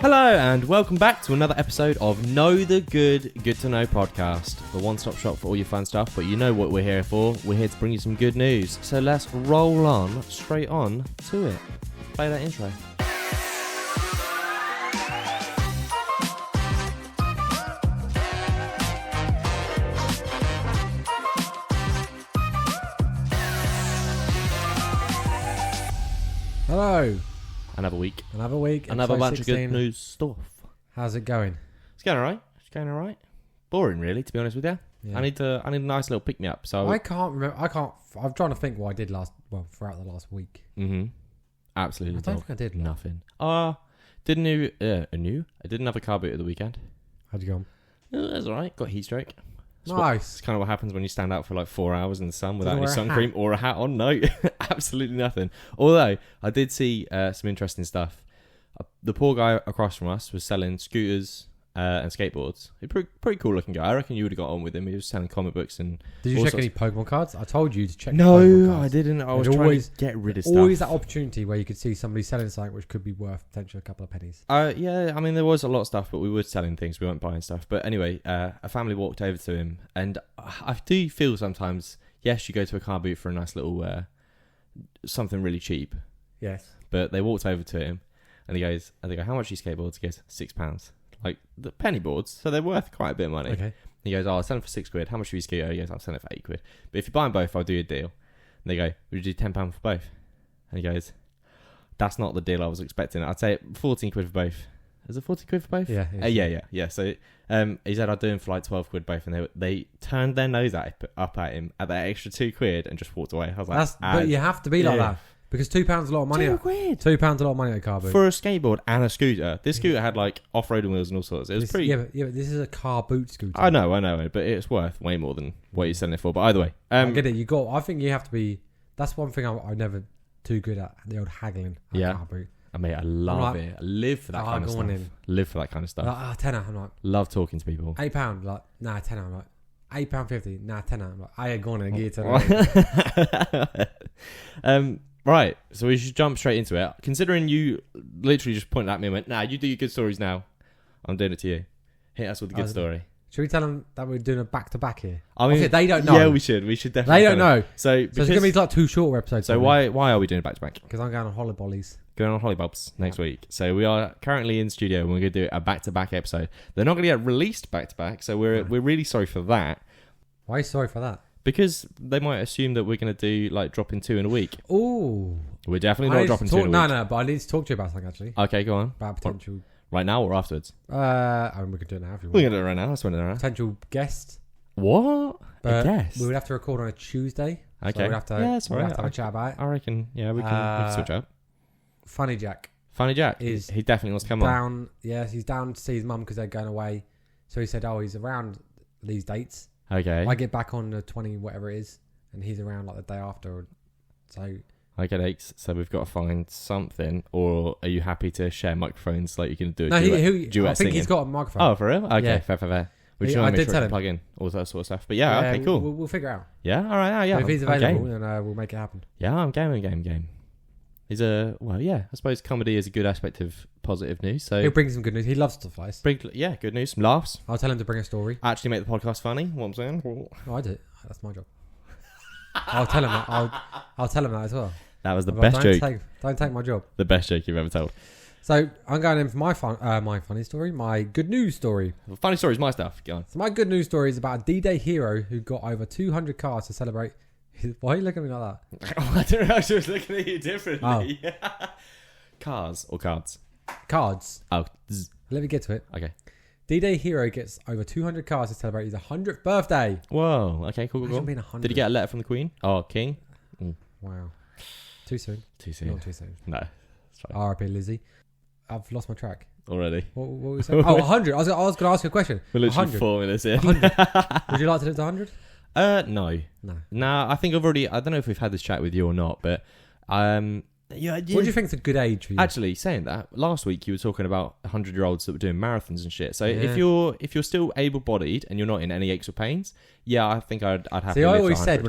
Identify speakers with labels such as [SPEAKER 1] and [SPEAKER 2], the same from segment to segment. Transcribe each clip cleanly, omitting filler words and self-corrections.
[SPEAKER 1] Hello and welcome back to another episode of Know the Good to Know podcast, the one-stop shop for all your fun stuff, but you know what we're here for. We're here to bring you some good news. So let's roll on, straight on to it. Play that intro.
[SPEAKER 2] Hello.
[SPEAKER 1] Another week.
[SPEAKER 2] Another
[SPEAKER 1] bunch
[SPEAKER 2] 16.
[SPEAKER 1] of good news stuff.
[SPEAKER 2] How's it going?
[SPEAKER 1] It's going alright. Boring, really, to be honest with you. Yeah. I need a nice little pick me up. So
[SPEAKER 2] I can't remember. I'm trying to think what I did throughout the last week.
[SPEAKER 1] Absolutely.
[SPEAKER 2] I don't think I did
[SPEAKER 1] nothing. I didn't have a car boot at the weekend.
[SPEAKER 2] How'd you go on?
[SPEAKER 1] That's alright. Got heat stroke.
[SPEAKER 2] Nice.
[SPEAKER 1] It's kind of what happens when you stand out for like 4 hours in the sun without any sun cream or a hat on. No, absolutely nothing. Although I did see some interesting stuff. The poor guy across from us was selling scooters and skateboards. Pretty cool looking guy. I reckon you would have got on with him. He was selling comic books and.
[SPEAKER 2] Did you check any Pokemon cards? I told you to check.
[SPEAKER 1] No,
[SPEAKER 2] Pokemon cards.
[SPEAKER 1] I didn't. I was trying to get rid of stuff.
[SPEAKER 2] Always that opportunity where you could see somebody selling something which could be worth potentially a couple of pennies.
[SPEAKER 1] Yeah, I mean there was a lot of stuff, but we were selling things. We weren't buying stuff. But anyway, a family walked over to him, and I do feel sometimes. Yes, you go to a car boot for a nice little something really cheap.
[SPEAKER 2] Yes.
[SPEAKER 1] But they walked over to him, and they go, "How much are your skateboards?" He goes, £6. Like the penny boards, so they're worth quite a bit of money.
[SPEAKER 2] Okay.
[SPEAKER 1] He goes, I'll sell them for £6. How much for your scooter? He goes, I'll sell it for £8. But if you buy them both, I'll do a deal. And they go, would you do £10 for both? And he goes, that's not the deal I was expecting. I'd say £14 for both. Is it £40 for both?
[SPEAKER 2] Yeah.
[SPEAKER 1] Yeah. So he said I'd do them for like £12 both, and they turned their nose up at him at that extra £2 and just walked away. I was like,
[SPEAKER 2] but you have to be like that. Because £2 a lot of money.
[SPEAKER 1] £2.
[SPEAKER 2] £2 a lot of money at a car boot.
[SPEAKER 1] For a skateboard and a scooter. This scooter had like off-roading wheels and all sorts. It was pretty...
[SPEAKER 2] Yeah, but this is a car boot scooter.
[SPEAKER 1] I know, but it's worth way more than what you're selling it for. But either way.
[SPEAKER 2] I get it. I think you have to be... That's one thing I'm never too good at. The old haggling at car boot.
[SPEAKER 1] I love it. I live for that kind of stuff. Live for that kind of stuff.
[SPEAKER 2] Like, tenner. I'm like...
[SPEAKER 1] Love talking to people.
[SPEAKER 2] £8. Like, nah, tenner. I'm like... £8.50. Nah, tenner. I'm like... I ain't going to give it tenner.
[SPEAKER 1] Right, so we should jump straight into it. Considering you literally just pointed at me and went, nah, you do your good stories now. I'm doing it to you. Hit us with a good story.
[SPEAKER 2] Should we tell them that we're doing a back-to-back here?
[SPEAKER 1] I mean,
[SPEAKER 2] okay, they don't know.
[SPEAKER 1] Yeah, we should. We should definitely.
[SPEAKER 2] They don't know.
[SPEAKER 1] So
[SPEAKER 2] it's going to be like 2 shorter episodes.
[SPEAKER 1] So why are we doing it back-to-back?
[SPEAKER 2] Because I'm going on hollybollies.
[SPEAKER 1] Going on hollybobs next week. So we are currently in studio and we're going to do a back-to-back episode. They're not going to get released back-to-back, so we're really sorry for that.
[SPEAKER 2] Why are you sorry for that?
[SPEAKER 1] Because they might assume that we're going to do like dropping 2 in a week.
[SPEAKER 2] Ooh.
[SPEAKER 1] We're definitely not dropping 2 in a week.
[SPEAKER 2] No, but I need to talk to you about something actually.
[SPEAKER 1] Okay, go on.
[SPEAKER 2] About potential...
[SPEAKER 1] Right now or afterwards?
[SPEAKER 2] I mean, we can do it now if you want.
[SPEAKER 1] We can do it right now. That's when it around.
[SPEAKER 2] Potential guest.
[SPEAKER 1] What? A guest?
[SPEAKER 2] We would have to record on a Tuesday.
[SPEAKER 1] Okay.
[SPEAKER 2] So we'd have to,
[SPEAKER 1] that's right.
[SPEAKER 2] have to have a chat about it.
[SPEAKER 1] I reckon, yeah, we can switch up.
[SPEAKER 2] Funny Jack.
[SPEAKER 1] He definitely wants to come on.
[SPEAKER 2] Yes, he's down to see his mum because they're going away. So he said, he's around these dates.
[SPEAKER 1] Okay.
[SPEAKER 2] I get back on the 20, whatever it is, and he's around like the day after. So...
[SPEAKER 1] I get aches, so we've got to find something. Or are you happy to share microphones like you can do a duet
[SPEAKER 2] I think
[SPEAKER 1] singing?
[SPEAKER 2] He's got a microphone.
[SPEAKER 1] Oh, for real? Okay,
[SPEAKER 2] yeah.
[SPEAKER 1] fair. We just want to make sure to plug in all that sort of stuff. But yeah, okay, cool.
[SPEAKER 2] We'll figure it out.
[SPEAKER 1] Yeah, all right. Yeah,
[SPEAKER 2] so if he's available, then we'll make it happen.
[SPEAKER 1] Yeah, I'm game. He's I suppose comedy is a good aspect of positive news. So
[SPEAKER 2] he'll bring some good news. He loves stuff like this.
[SPEAKER 1] Good news, some laughs.
[SPEAKER 2] I'll tell him to bring a story.
[SPEAKER 1] Actually make the podcast funny, what I'm saying.
[SPEAKER 2] No, I do. That's my job. I'll tell him that. I'll tell him that as well.
[SPEAKER 1] That was the best joke.
[SPEAKER 2] Don't take my job.
[SPEAKER 1] The best joke you've ever told.
[SPEAKER 2] So I'm going in for my funny story, my good news story.
[SPEAKER 1] Funny story is my stuff. Go on.
[SPEAKER 2] So my good news story is about a D-Day hero who got over 200 cars to celebrate. Why are you looking at me like that?
[SPEAKER 1] I don't know. I was just looking at you differently. Oh. Cars or cards?
[SPEAKER 2] Cards.
[SPEAKER 1] Oh.
[SPEAKER 2] Let me get to it.
[SPEAKER 1] Okay.
[SPEAKER 2] D-Day hero gets over 200 cars to celebrate his 100th birthday.
[SPEAKER 1] Whoa. Okay. Cool. Did he get a letter from the Queen? Oh, King.
[SPEAKER 2] Wow. Too soon. Not too soon.
[SPEAKER 1] No.
[SPEAKER 2] R.I.P. Lizzie. I've lost my track.
[SPEAKER 1] Already.
[SPEAKER 2] What were we saying? 100. I was going to ask you a question.
[SPEAKER 1] We're literally 4 minutes in.
[SPEAKER 2] 100. Would you like to do the 100?
[SPEAKER 1] No. Nah, I think I don't know if we've had this chat with you or not, but yeah.
[SPEAKER 2] What do you think is a good age for you?
[SPEAKER 1] Actually, saying that, last week you were talking about 100-year-olds that were doing marathons and shit. So if you're still able-bodied and you're not in any aches or pains, yeah, I think I'd have to.
[SPEAKER 2] See, I always said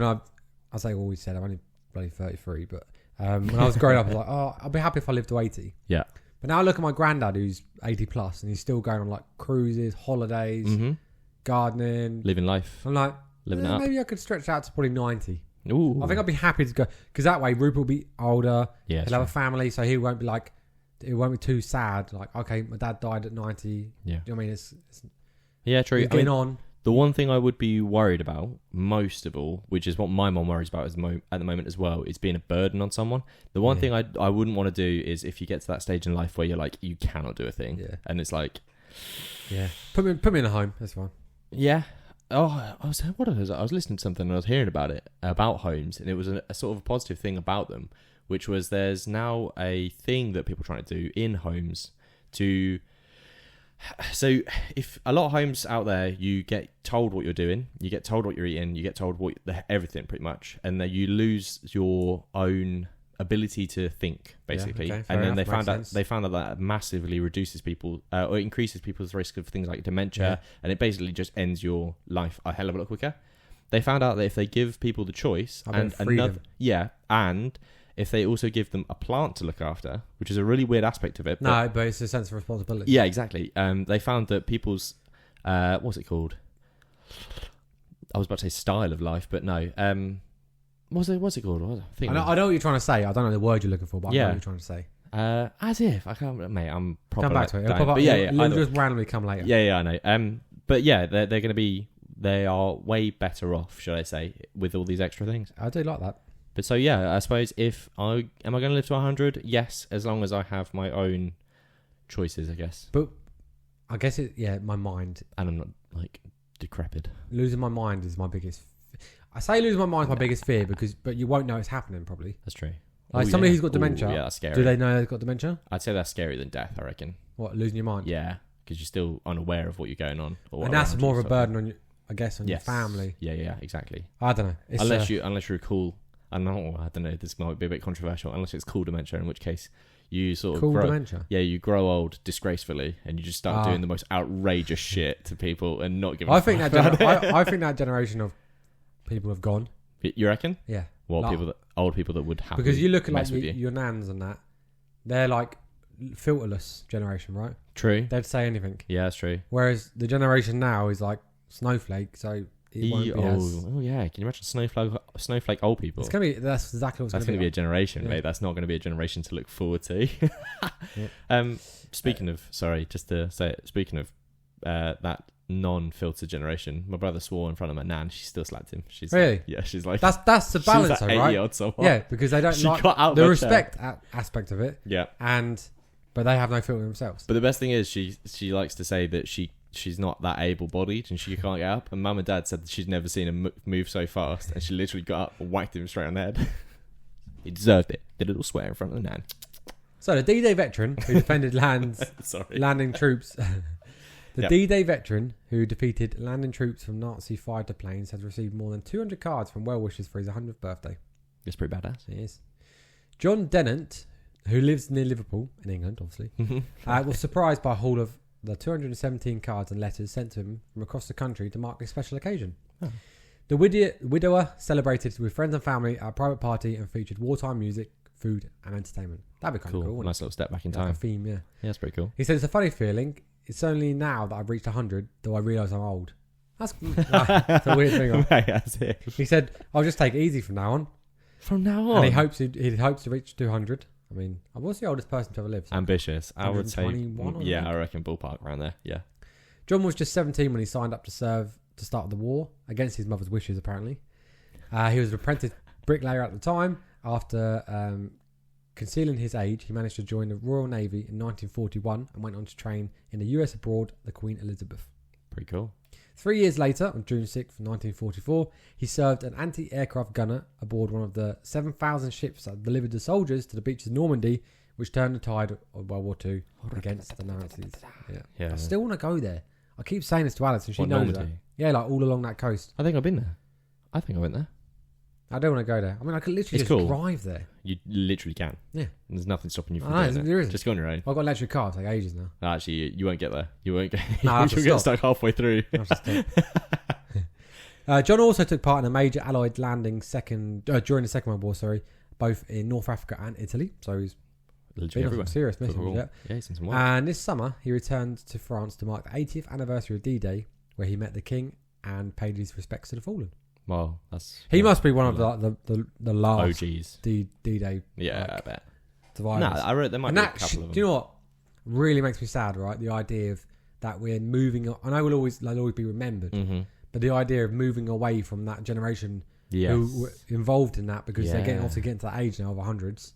[SPEAKER 2] I'm only bloody 33, but when I was growing up, I was like, I'll be happy if I live to 80.
[SPEAKER 1] Yeah.
[SPEAKER 2] But now I look at my granddad who's 80 plus and he's still going on like cruises, holidays, gardening.
[SPEAKER 1] Living life.
[SPEAKER 2] I'm like,
[SPEAKER 1] living it up.
[SPEAKER 2] maybe I could stretch out to probably 90.
[SPEAKER 1] Ooh.
[SPEAKER 2] I think I'd be happy to go because that way Rupert will be older.
[SPEAKER 1] Yeah,
[SPEAKER 2] he'll have a family, so he won't be like, it won't be too sad. Like, okay, my dad died at 90.
[SPEAKER 1] Yeah.
[SPEAKER 2] Do you know what I mean? It's
[SPEAKER 1] yeah, true.
[SPEAKER 2] Going on.
[SPEAKER 1] The one thing I would be worried about most of all, which is what my mom worries about at the moment as well, is being a burden on someone. The one thing I wouldn't want to do is if you get to that stage in life where you're like, you cannot do a thing.
[SPEAKER 2] Yeah.
[SPEAKER 1] And it's like...
[SPEAKER 2] Yeah. Put me in a home. That's fine.
[SPEAKER 1] Yeah. Oh, I was listening to something and I was hearing about it, about homes, and it was a sort of a positive thing about them, which was there's now a thing that people are trying to do in homes to... So if a lot of homes out there, you get told what you're doing, you get told what you're eating, you get told everything pretty much, and then you lose your own ability to think basically.
[SPEAKER 2] Yeah, okay,
[SPEAKER 1] and then
[SPEAKER 2] enough,
[SPEAKER 1] they found out that massively reduces people or increases people's risk of things like dementia, and it basically just ends your life a hell of a lot quicker. They found out that if they give people the choice and if they also give them a plant to look after, which is a really weird aspect of it.
[SPEAKER 2] But it's a sense of responsibility.
[SPEAKER 1] Yeah, exactly. They found that people's, what's it called? I was about to say style of life, but no. What's it called?
[SPEAKER 2] I know what you're trying to say. I don't know the word you're looking for, but I know what you're trying to say.
[SPEAKER 1] As if. I can't, mate, I'm probably...
[SPEAKER 2] Come back to it. It'll pop up, it'll just randomly come later.
[SPEAKER 1] Yeah, I know. But yeah, they're going to be... They are way better off, should I say, with all these extra things.
[SPEAKER 2] I do like that.
[SPEAKER 1] But so yeah, I suppose am I going to live to 100? Yes, as long as I have my own choices, I guess.
[SPEAKER 2] But I guess my mind,
[SPEAKER 1] and I'm not like decrepit.
[SPEAKER 2] Losing my mind is my biggest. I say losing my mind is my biggest fear but you won't know it's happening probably.
[SPEAKER 1] That's true.
[SPEAKER 2] Like somebody who's got dementia.
[SPEAKER 1] Yeah, that's scary.
[SPEAKER 2] Do they know they've got dementia?
[SPEAKER 1] I'd say that's scarier than death. I reckon.
[SPEAKER 2] What, losing your mind?
[SPEAKER 1] Yeah, because you're still unaware of what you're going on.
[SPEAKER 2] And that's more of a burden on you, I guess, on your family.
[SPEAKER 1] Yeah, exactly.
[SPEAKER 2] I don't know.
[SPEAKER 1] Unless you're cool. I don't know. This might be a bit controversial. Unless it's cool dementia, in which case you sort of grow dementia. Yeah, you grow old disgracefully, and you just start doing the most outrageous shit to people and not giving.
[SPEAKER 2] I think that generation of people have gone.
[SPEAKER 1] You reckon?
[SPEAKER 2] Yeah.
[SPEAKER 1] Well, old people that would have.
[SPEAKER 2] Because you look at like your nans and that, they're like filterless generation, right?
[SPEAKER 1] True.
[SPEAKER 2] They'd say anything.
[SPEAKER 1] Yeah, that's true.
[SPEAKER 2] Whereas the generation now is like snowflake, so.
[SPEAKER 1] Yeah, can you imagine snowflake old people?
[SPEAKER 2] It's gonna be. That's exactly what's
[SPEAKER 1] going to be a generation, mate. That's not going to be a generation to look forward to. Speaking of that non-filtered generation, my brother swore in front of my nan. She still slapped him. She's
[SPEAKER 2] really,
[SPEAKER 1] she's like
[SPEAKER 2] that's the balance,
[SPEAKER 1] like
[SPEAKER 2] right? Yeah, because they don't like the respect aspect of it.
[SPEAKER 1] Yeah,
[SPEAKER 2] but they have no filter themselves.
[SPEAKER 1] But the best thing is she likes to say that she's not that able-bodied and she can't get up, and mum and dad said that she's never seen him move so fast, and she literally got up and whacked him straight on the head. He deserved it. Did a little swear in front of the nan.
[SPEAKER 2] So the D-Day veteran who defended landing troops D-Day veteran who defeated landing troops from Nazi fighter planes has received more than 200 cards from well wishers for his 100th birthday.
[SPEAKER 1] That's pretty badass.
[SPEAKER 2] It is. John Dennant, who lives near Liverpool in England obviously, was surprised by a haul of the 217 cards and letters sent to him from across the country to mark this special occasion. Oh. The widower celebrated with friends and family at a private party and featured wartime music, food and entertainment. That'd be kind of cool.
[SPEAKER 1] Nice little step back in time.
[SPEAKER 2] Like a theme, yeah.
[SPEAKER 1] Yeah, that's pretty cool.
[SPEAKER 2] He said, it's a funny feeling. It's only now that I've reached 100 that I realise I'm old. That's a weird thing.
[SPEAKER 1] That's it.
[SPEAKER 2] He said, I'll just take it easy from now on.
[SPEAKER 1] From now on?
[SPEAKER 2] And he hopes to reach 200. I mean, I was the oldest person to ever live. So
[SPEAKER 1] ambitious. I would say.
[SPEAKER 2] I
[SPEAKER 1] reckon ballpark around there. Yeah.
[SPEAKER 2] John was just 17 when he signed up to serve to start the war against his mother's wishes, apparently. He was an apprentice bricklayer at the time. After concealing his age, he managed to join the Royal Navy in 1941 and went on to train in the US abroad, the Queen Elizabeth.
[SPEAKER 1] Pretty cool.
[SPEAKER 2] 3 years later, on June 6th, 1944, he served an anti-aircraft gunner aboard one of the 7,000 ships that delivered the soldiers to the beaches of Normandy, which turned the tide of World War II against the Nazis. Yeah. I still want to go there. I keep saying this to Alice, and she knows Normandy? That. Yeah, like all along that coast.
[SPEAKER 1] I think I've been there. I think I went there.
[SPEAKER 2] I don't want to go there. I mean, I could literally drive there.
[SPEAKER 1] You literally can.
[SPEAKER 2] Yeah.
[SPEAKER 1] There's nothing stopping you from doing
[SPEAKER 2] there.
[SPEAKER 1] Just go on your own.
[SPEAKER 2] I've got an electric car. It'll take ages now.
[SPEAKER 1] Actually, you won't get there. You won't get.
[SPEAKER 2] No,
[SPEAKER 1] you'll get stuck halfway through.
[SPEAKER 2] John also took part in a major Allied landing during the Second World War. Both in North Africa and Italy. So he's
[SPEAKER 1] literally everywhere.
[SPEAKER 2] Serious missions,
[SPEAKER 1] Cool.
[SPEAKER 2] yeah.
[SPEAKER 1] Yeah, he's in some work.
[SPEAKER 2] And this summer, he returned to France to mark the 80th anniversary of D-Day, where he met the king and paid his respects to the fallen.
[SPEAKER 1] Well, that's...
[SPEAKER 2] He must be one of the last
[SPEAKER 1] OGs.
[SPEAKER 2] D-Day.
[SPEAKER 1] Yeah,
[SPEAKER 2] like,
[SPEAKER 1] I bet.
[SPEAKER 2] Survivors.
[SPEAKER 1] No, I wrote there might be a couple of them.
[SPEAKER 2] Do you know what really makes me sad, right? The idea of that we're moving... I know they'll always be remembered, but the idea of moving away from that generation who were involved in that because they're getting to that age now of the hundreds.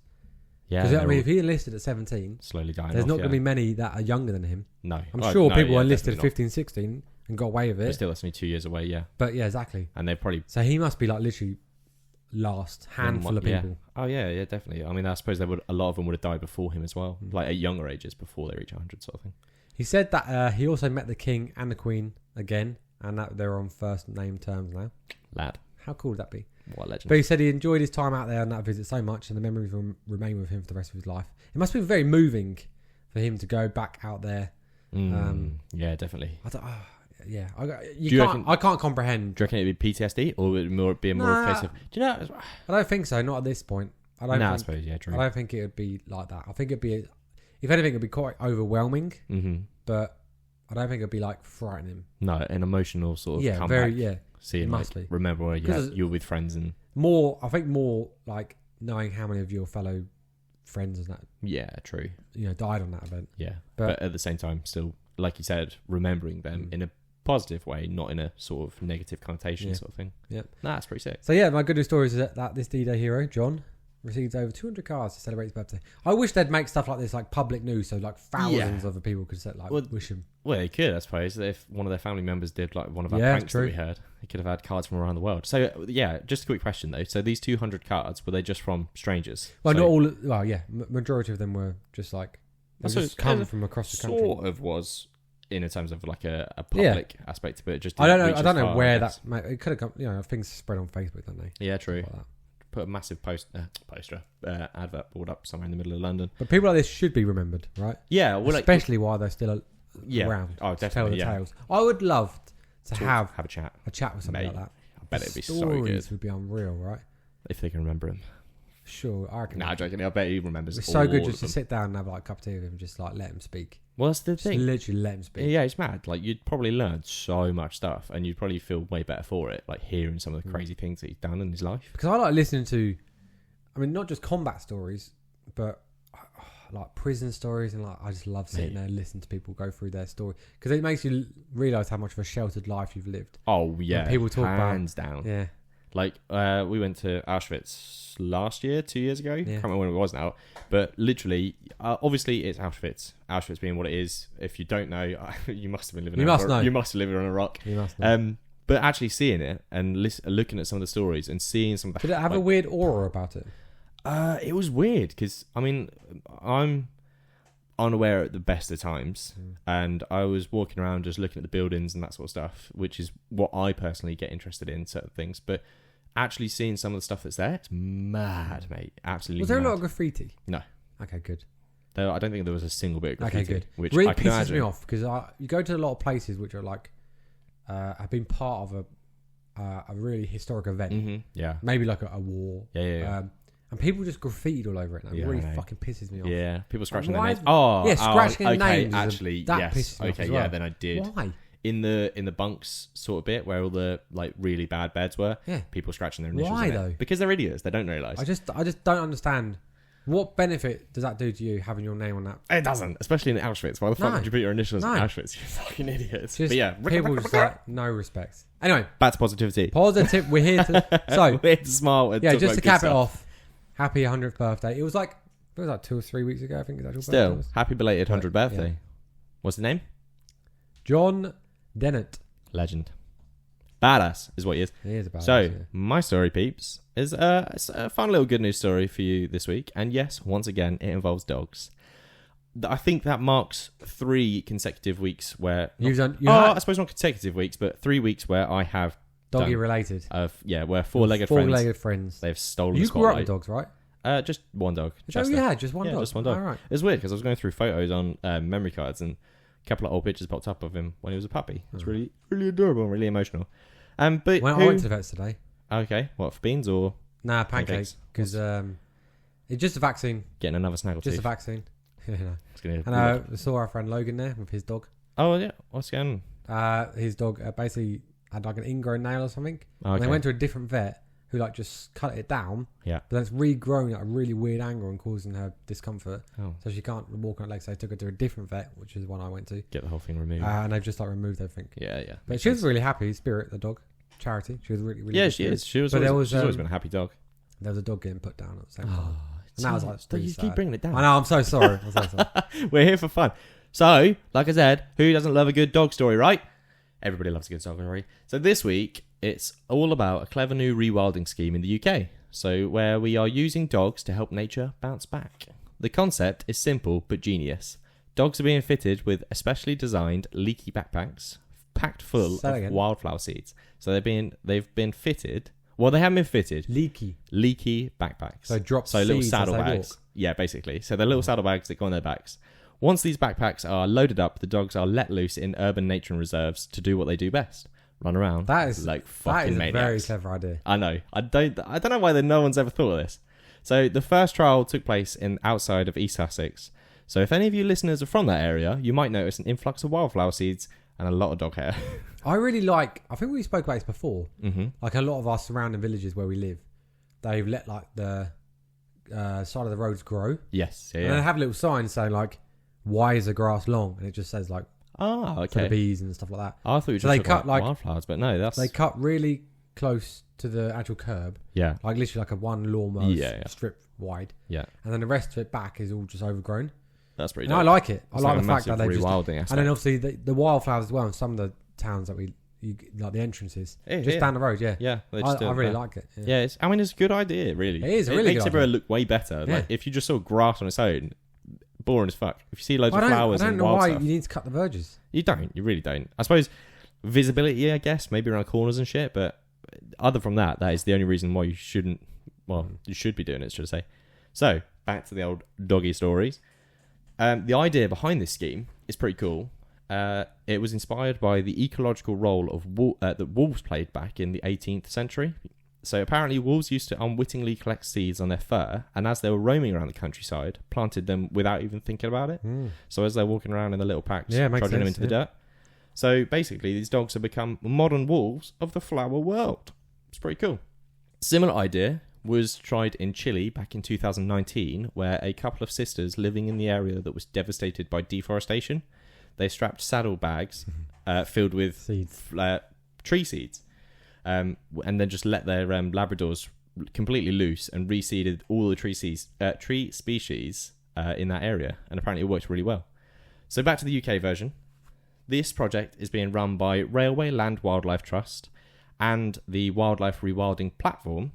[SPEAKER 1] Yeah.
[SPEAKER 2] Because I mean, if he enlisted at 17,
[SPEAKER 1] slowly dying
[SPEAKER 2] there's
[SPEAKER 1] off,
[SPEAKER 2] not going to be many that are younger than him.
[SPEAKER 1] No.
[SPEAKER 2] I'm sure people enlisted at 15, 16 and got away with it.
[SPEAKER 1] But still, that's only 2 years away, yeah.
[SPEAKER 2] But yeah, exactly.
[SPEAKER 1] And they probably...
[SPEAKER 2] So he must be like literally last handful of people.
[SPEAKER 1] Oh, yeah, definitely. I mean, I suppose a lot of them would have died before him as well, like at younger ages before they reach 100 sort of thing.
[SPEAKER 2] He said that he also met the king and the queen again, and that they're on first name terms now.
[SPEAKER 1] Lad.
[SPEAKER 2] How cool would that be?
[SPEAKER 1] What a legend.
[SPEAKER 2] But he said he enjoyed his time out there on that visit so much, and the memories will remain with him for the rest of his life. It must be very moving for him to go back out there.
[SPEAKER 1] Yeah, definitely.
[SPEAKER 2] I can't comprehend.
[SPEAKER 1] Do you reckon it'd be PTSD or would it be a more case of... Do you know...
[SPEAKER 2] I don't think so, not at this point.
[SPEAKER 1] I suppose, yeah, true.
[SPEAKER 2] I don't think it would be like that. I think it'd be... If anything, it'd be quite overwhelming, but I don't think it'd be like frightening.
[SPEAKER 1] No, an emotional sort of comeback. Seeing,
[SPEAKER 2] must
[SPEAKER 1] like,
[SPEAKER 2] be.
[SPEAKER 1] remember where you're with friends and...
[SPEAKER 2] I think more like knowing how many of your fellow friends and that...
[SPEAKER 1] Yeah, true.
[SPEAKER 2] Died on that event.
[SPEAKER 1] Yeah, but at the same time, still, like you said, remembering them in a positive way, not in a sort of negative connotation sort of thing. Yeah. Nah, that's pretty sick.
[SPEAKER 2] So yeah, my good news story is that this D-Day hero, John, received over 200 cards to celebrate his birthday. I wish they'd make stuff like this like public news, so like thousands of people could wish him.
[SPEAKER 1] Well, they could, I suppose. If one of their family members did like one of our pranks that we heard, they could have had cards from around the world. So yeah, just a quick question though. So these 200 cards, were they just from strangers?
[SPEAKER 2] Well, not all. Well, yeah, majority of them were just like just come from across the country.
[SPEAKER 1] Sort of was in terms of like a public aspect, but it just
[SPEAKER 2] I don't know where that it could have come. Things spread on Facebook, don't they?
[SPEAKER 1] Yeah, true. Like put a massive advert board up somewhere in the middle of London.
[SPEAKER 2] But people like this should be remembered, right?
[SPEAKER 1] Yeah, well,
[SPEAKER 2] especially while they're still around.
[SPEAKER 1] Oh, definitely.
[SPEAKER 2] Tell the tales. I would love to have
[SPEAKER 1] a chat
[SPEAKER 2] with somebody like that.
[SPEAKER 1] I bet it'd be so good.
[SPEAKER 2] Stories would be unreal, right?
[SPEAKER 1] If they can remember him.
[SPEAKER 2] Sure, I reckon.
[SPEAKER 1] Nah, joking. I bet he remembers.
[SPEAKER 2] It's so good just to sit down and have like a cup of tea with him, just like let him speak.
[SPEAKER 1] Well, that's the thing.
[SPEAKER 2] Literally let him speak.
[SPEAKER 1] Yeah, it's mad. Like you'd probably learn so much stuff, and you'd probably feel way better for it. Like hearing some of the crazy things that he's done in his life.
[SPEAKER 2] Because I like listening to, I mean, not just combat stories, but like prison stories, and like I just love sitting there and listening to people go through their story because it makes you realise how much of a sheltered life you've lived.
[SPEAKER 1] Oh yeah,
[SPEAKER 2] when people talk
[SPEAKER 1] hands
[SPEAKER 2] about
[SPEAKER 1] down.
[SPEAKER 2] Yeah,
[SPEAKER 1] like we went to Auschwitz last year, 2 years ago.
[SPEAKER 2] Yeah.
[SPEAKER 1] Can't remember when it was now, but literally, obviously it's Auschwitz. Auschwitz being what it is. If you don't know, you must have been living. You must know. You must have lived on a rock.
[SPEAKER 2] You must know.
[SPEAKER 1] But actually seeing it and looking at some of the stories and seeing some of the...
[SPEAKER 2] Did it have a weird aura about it?
[SPEAKER 1] It was weird because, I mean, I'm unaware at the best of times and I was walking around just looking at the buildings and that sort of stuff, which is what I personally get interested in, certain things. But actually seeing some of the stuff that's there, it's mad, mate. Absolutely
[SPEAKER 2] Was there
[SPEAKER 1] mad.
[SPEAKER 2] a lot of graffiti?
[SPEAKER 1] No.
[SPEAKER 2] Okay, good.
[SPEAKER 1] I don't think there was a single bit of graffiti.
[SPEAKER 2] Okay, good.
[SPEAKER 1] Which
[SPEAKER 2] really
[SPEAKER 1] I can
[SPEAKER 2] pisses
[SPEAKER 1] imagine.
[SPEAKER 2] me off because you go to a lot of places which are like have been part of a really historic event.
[SPEAKER 1] Mm-hmm. Yeah.
[SPEAKER 2] Maybe like a war.
[SPEAKER 1] Yeah.
[SPEAKER 2] And people just graffitied all over it. And that really fucking pisses me off.
[SPEAKER 1] Yeah. People scratching
[SPEAKER 2] Why
[SPEAKER 1] their names. Oh,
[SPEAKER 2] yeah, scratching their
[SPEAKER 1] okay,
[SPEAKER 2] names.
[SPEAKER 1] Actually,
[SPEAKER 2] that
[SPEAKER 1] yes.
[SPEAKER 2] pisses me off
[SPEAKER 1] Okay,
[SPEAKER 2] as well.
[SPEAKER 1] yeah, then I did.
[SPEAKER 2] Why?
[SPEAKER 1] In the bunks sort of bit where all the like really bad beds were, people scratching their initials.
[SPEAKER 2] Why
[SPEAKER 1] in it.
[SPEAKER 2] though?
[SPEAKER 1] Because they're idiots. They don't realise.
[SPEAKER 2] I just don't understand. What benefit does that do to you having your name on that?
[SPEAKER 1] It doesn't, especially in Auschwitz. Why the fuck would you put your initials in Auschwitz? You fucking idiots. But yeah,
[SPEAKER 2] people just like no respect. Anyway,
[SPEAKER 1] back to positivity.
[SPEAKER 2] Positive. We're here to
[SPEAKER 1] we're here to smile.
[SPEAKER 2] Yeah, just to cap it off. Happy 100th birthday. It was like 2 or 3 weeks ago. I think his actual birthday was.
[SPEAKER 1] Happy belated 100th birthday. Yeah. What's the name?
[SPEAKER 2] John Dennett.
[SPEAKER 1] Legend. Badass is what he is.
[SPEAKER 2] He is a badass.
[SPEAKER 1] So, my story, peeps, is a fun little good news story for you this week. And yes, once again, it involves dogs. I think that marks 3 consecutive weeks where... I suppose not consecutive weeks, but 3 weeks where I have...
[SPEAKER 2] Doggy related.
[SPEAKER 1] Where four-legged friends... They've stolen the spotlight.
[SPEAKER 2] You grew up with dogs, right?
[SPEAKER 1] Just one dog.
[SPEAKER 2] Oh, you had just one dog?
[SPEAKER 1] Just one dog.
[SPEAKER 2] All right.
[SPEAKER 1] It was weird because I was going through photos on memory cards and a couple of old pictures popped up of him when he was a puppy. It was really, really adorable and really emotional. But
[SPEAKER 2] I went to the vets today.
[SPEAKER 1] Okay. What, for beans or...
[SPEAKER 2] Nah, pancakes. Because It's just a vaccine.
[SPEAKER 1] Getting another snaggletooth.
[SPEAKER 2] Just a vaccine. And I saw our friend Logan there with his dog.
[SPEAKER 1] Oh, yeah. What's going
[SPEAKER 2] on? His dog basically had like an ingrown nail or something. Okay. And they went to a different vet who like just cut it down.
[SPEAKER 1] Yeah.
[SPEAKER 2] But then it's regrown at a really weird angle and causing her discomfort.
[SPEAKER 1] Oh.
[SPEAKER 2] So she can't walk on her legs. So I took her to a different vet, which is the one I went to.
[SPEAKER 1] Get the whole thing removed.
[SPEAKER 2] And they've just like removed everything.
[SPEAKER 1] Yeah.
[SPEAKER 2] But she was really happy. Spirit, the dog. Charity. She was really, really.
[SPEAKER 1] Yeah, she is. She's always been a happy dog.
[SPEAKER 2] There was a dog getting put down at the same time. And that was like
[SPEAKER 1] you
[SPEAKER 2] sad.
[SPEAKER 1] keep bringing it down.
[SPEAKER 2] I know. I'm so sorry.
[SPEAKER 1] We're here for fun. So, like I said, who doesn't love a good dog story, right? Everybody loves a good dog story. So this week, it's all about a clever new rewilding scheme in the UK. So where we are using dogs to help nature bounce back. The concept is simple but genius. Dogs are being fitted with especially designed leaky backpacks packed full of wildflower seeds. So they've been fitted. Well, they haven't been fitted. Leaky backpacks.
[SPEAKER 2] So
[SPEAKER 1] little saddlebags. Yeah, basically. So they're little saddlebags that go on their backs. Once these backpacks are loaded up, the dogs are let loose in urban nature reserves to do what they do best: run around.
[SPEAKER 2] That is
[SPEAKER 1] like fucking maniacs.
[SPEAKER 2] A very clever idea.
[SPEAKER 1] I know. I don't know why no one's ever thought of this. So the first trial took place outside of East Sussex. So if any of you listeners are from that area, you might notice an influx of wildflower seeds and a lot of dog hair.
[SPEAKER 2] I think we spoke about this before. Mm-hmm. Like a lot of our surrounding villages where we live, they've let like the side of the roads grow.
[SPEAKER 1] Yes. Yeah.
[SPEAKER 2] And they have little signs saying like, "Why is the grass long?" And it just says like,
[SPEAKER 1] okay,
[SPEAKER 2] for the bees and stuff like that.
[SPEAKER 1] I thought you just talking about wildflowers, but no,
[SPEAKER 2] they cut really close to the actual curb.
[SPEAKER 1] Yeah.
[SPEAKER 2] Like literally like a one lawnmower strip wide.
[SPEAKER 1] Yeah.
[SPEAKER 2] And then the rest of it back is all just overgrown.
[SPEAKER 1] That's pretty
[SPEAKER 2] dope. I like it. I like the fact that they just... And then obviously the wildflowers as well in some of the towns that you like the entrances. Down the road, yeah.
[SPEAKER 1] Yeah.
[SPEAKER 2] I really like it.
[SPEAKER 1] Yeah, it's a good idea, really.
[SPEAKER 2] It is a really good idea.
[SPEAKER 1] It makes everywhere look way better. Yeah. Like, if you just saw grass on its own, boring as fuck. If you see loads of flowers and wild stuff... I don't know why
[SPEAKER 2] you need to cut the verges.
[SPEAKER 1] You don't. You really don't. I suppose visibility, I guess, maybe around corners and shit, but other from that is the only reason why you shouldn't... Well, you should be doing it, should I say. So, back to the old doggy stories. The idea behind this scheme is pretty cool. It was inspired by the ecological role of that wolves played back in the 18th century. So apparently wolves used to unwittingly collect seeds on their fur, and as they were roaming around the countryside, planted them without even thinking about it. So as they're walking around in the little packs, trudging them into the dirt. So basically, these dogs have become modern wolves of the flower world. It's pretty cool. Similar idea was tried in Chile back in 2019, where a couple of sisters living in the area that was devastated by deforestation, they strapped saddlebags filled with tree seeds, and then just let their Labradors completely loose and reseeded all the tree species in that area, and apparently it worked really well. So back to the UK version. This project is being run by Railway Land Wildlife Trust and the Wildlife Rewilding Platform.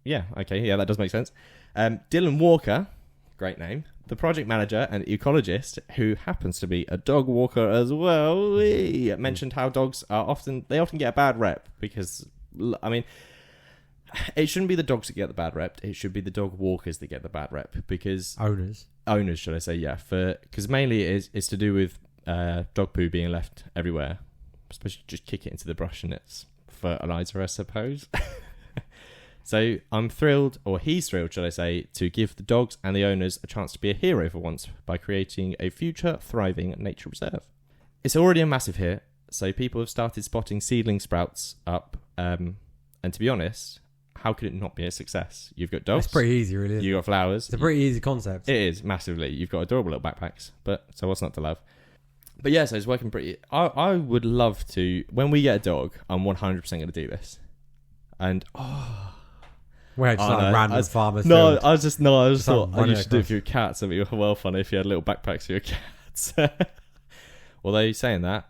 [SPEAKER 1] Yeah, okay, yeah, that does make sense. Dylan Walker, great name, the project manager and ecologist, who happens to be a dog walker as well, mentioned how dogs often get a bad rep because, I mean, it shouldn't be the dogs that get the bad rep. It should be the dog walkers that get the bad rep because
[SPEAKER 2] owners, should
[SPEAKER 1] I say? Yeah, because mainly it's to do with dog poo being left everywhere. Especially just kick it into the brush and it's fertilizer, I suppose. So I'm thrilled, or he's thrilled, should I say, to give the dogs and the owners a chance to be a hero for once by creating a future thriving nature reserve. It's already a massive hit, so people have started spotting seedling sprouts up, and to be honest, how could it not be a success? You've got dogs.
[SPEAKER 2] It's pretty easy, really.
[SPEAKER 1] You've got flowers.
[SPEAKER 2] It's a pretty easy concept.
[SPEAKER 1] It is, massively. You've got adorable little backpacks, so what's not to love? But yeah, so it's working pretty... I would love to... When we get a dog, I'm 100% going to do this. And...
[SPEAKER 2] Where just like random farmers.
[SPEAKER 1] No, I just thought you should do it for your cats. It'd be well funny if you had little backpacks for your cats. Although saying that,